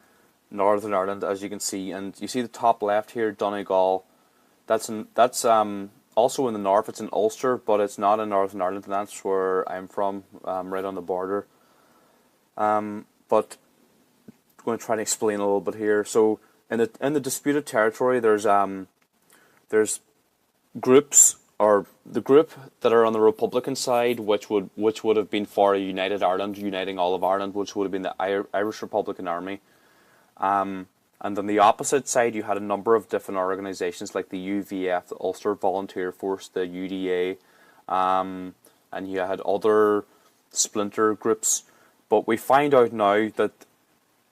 Northern Ireland, as you can see, and you see the top left here, Donegal. That's also in the north. It's in Ulster, but it's not in Northern Ireland, and that's where I'm from, right on the border. But I'm going to try to explain a little bit here. So in the disputed territory, there's groups, or the group that are on the Republican side, which would have been for a united Ireland, uniting all of Ireland, which would have been the Irish Republican Army. And on the opposite side, you had a number of different organisations like the UVF, the Ulster Volunteer Force, the UDA, and you had other splinter groups. But we find out now that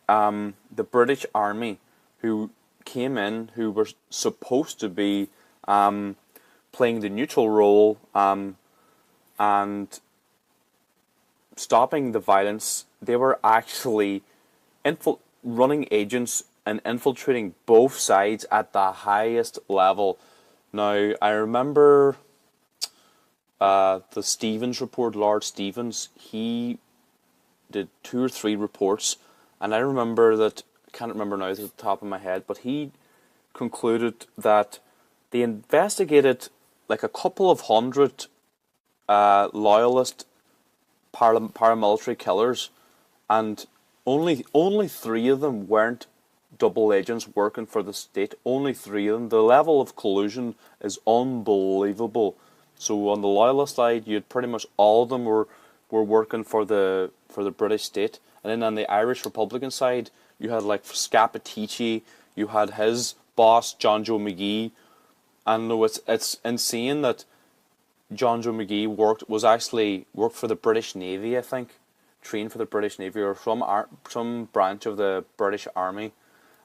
the British Army, who came in, who were supposed to be playing the neutral role and stopping the violence, they were actually running agents and infiltrating both sides at the highest level. Now, I remember the Stevens report, Lord Stevens, he did 2 or 3 reports, and I remember that, I can't remember now at the top of my head, but he concluded that they investigated like a couple of hundred loyalist paramilitary killers, and only 3 of them weren't double agents working for the state. Only 3 of them. The level of collusion is unbelievable. So on the loyalist side, you had pretty much all of them were working for the British state, and then on the Irish Republican side, you had like Scappaticci, you had his boss John Joe McGee, and it's insane that John Joe McGee worked for the British Navy, I think, trained for the British Navy or some branch of the British Army.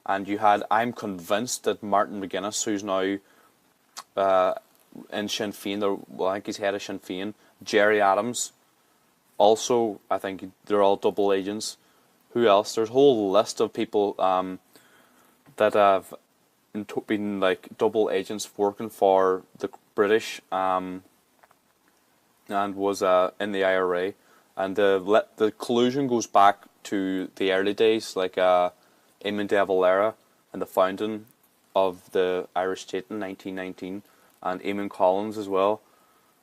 And you had, I'm convinced that Martin McGuinness, who's now in Sinn Féin, I think he's head of Sinn Féin, Gerry Adams, also, I think they're all double agents. Who else? There's a whole list of people that have been like double agents working for the British and was in the IRA. And the collusion goes back to the early days, like Eamon de Valera and the founding of the Irish state in 1919, and Eamon Collins as well.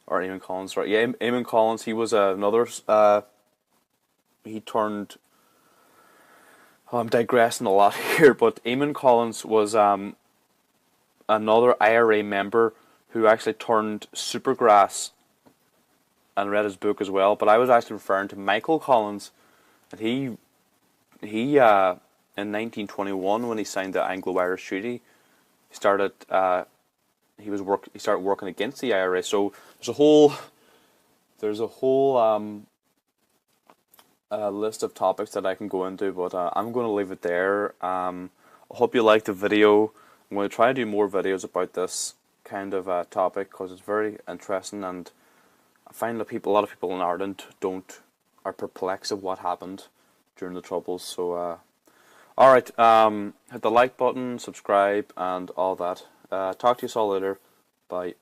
Or Eamon Collins, right? Yeah, Eamon Collins, he was another, he turned, I'm digressing a lot here, but Eamon Collins was another IRA member who actually turned Supergrass, and read his book as well. But I was actually referring to Michael Collins, and he in 1921, when he signed the Anglo-Irish Treaty, he started working against the IRA. So there's a whole list of topics that I can go into, but I'm going to leave it there. I hope you liked the video. I'm going to try to do more videos about this kind of topic because it's very interesting, and I find that a lot of people in Ireland are perplexed at what happened during the Troubles. So, alright, hit the like button, subscribe, and all that. Talk to you all later. Bye.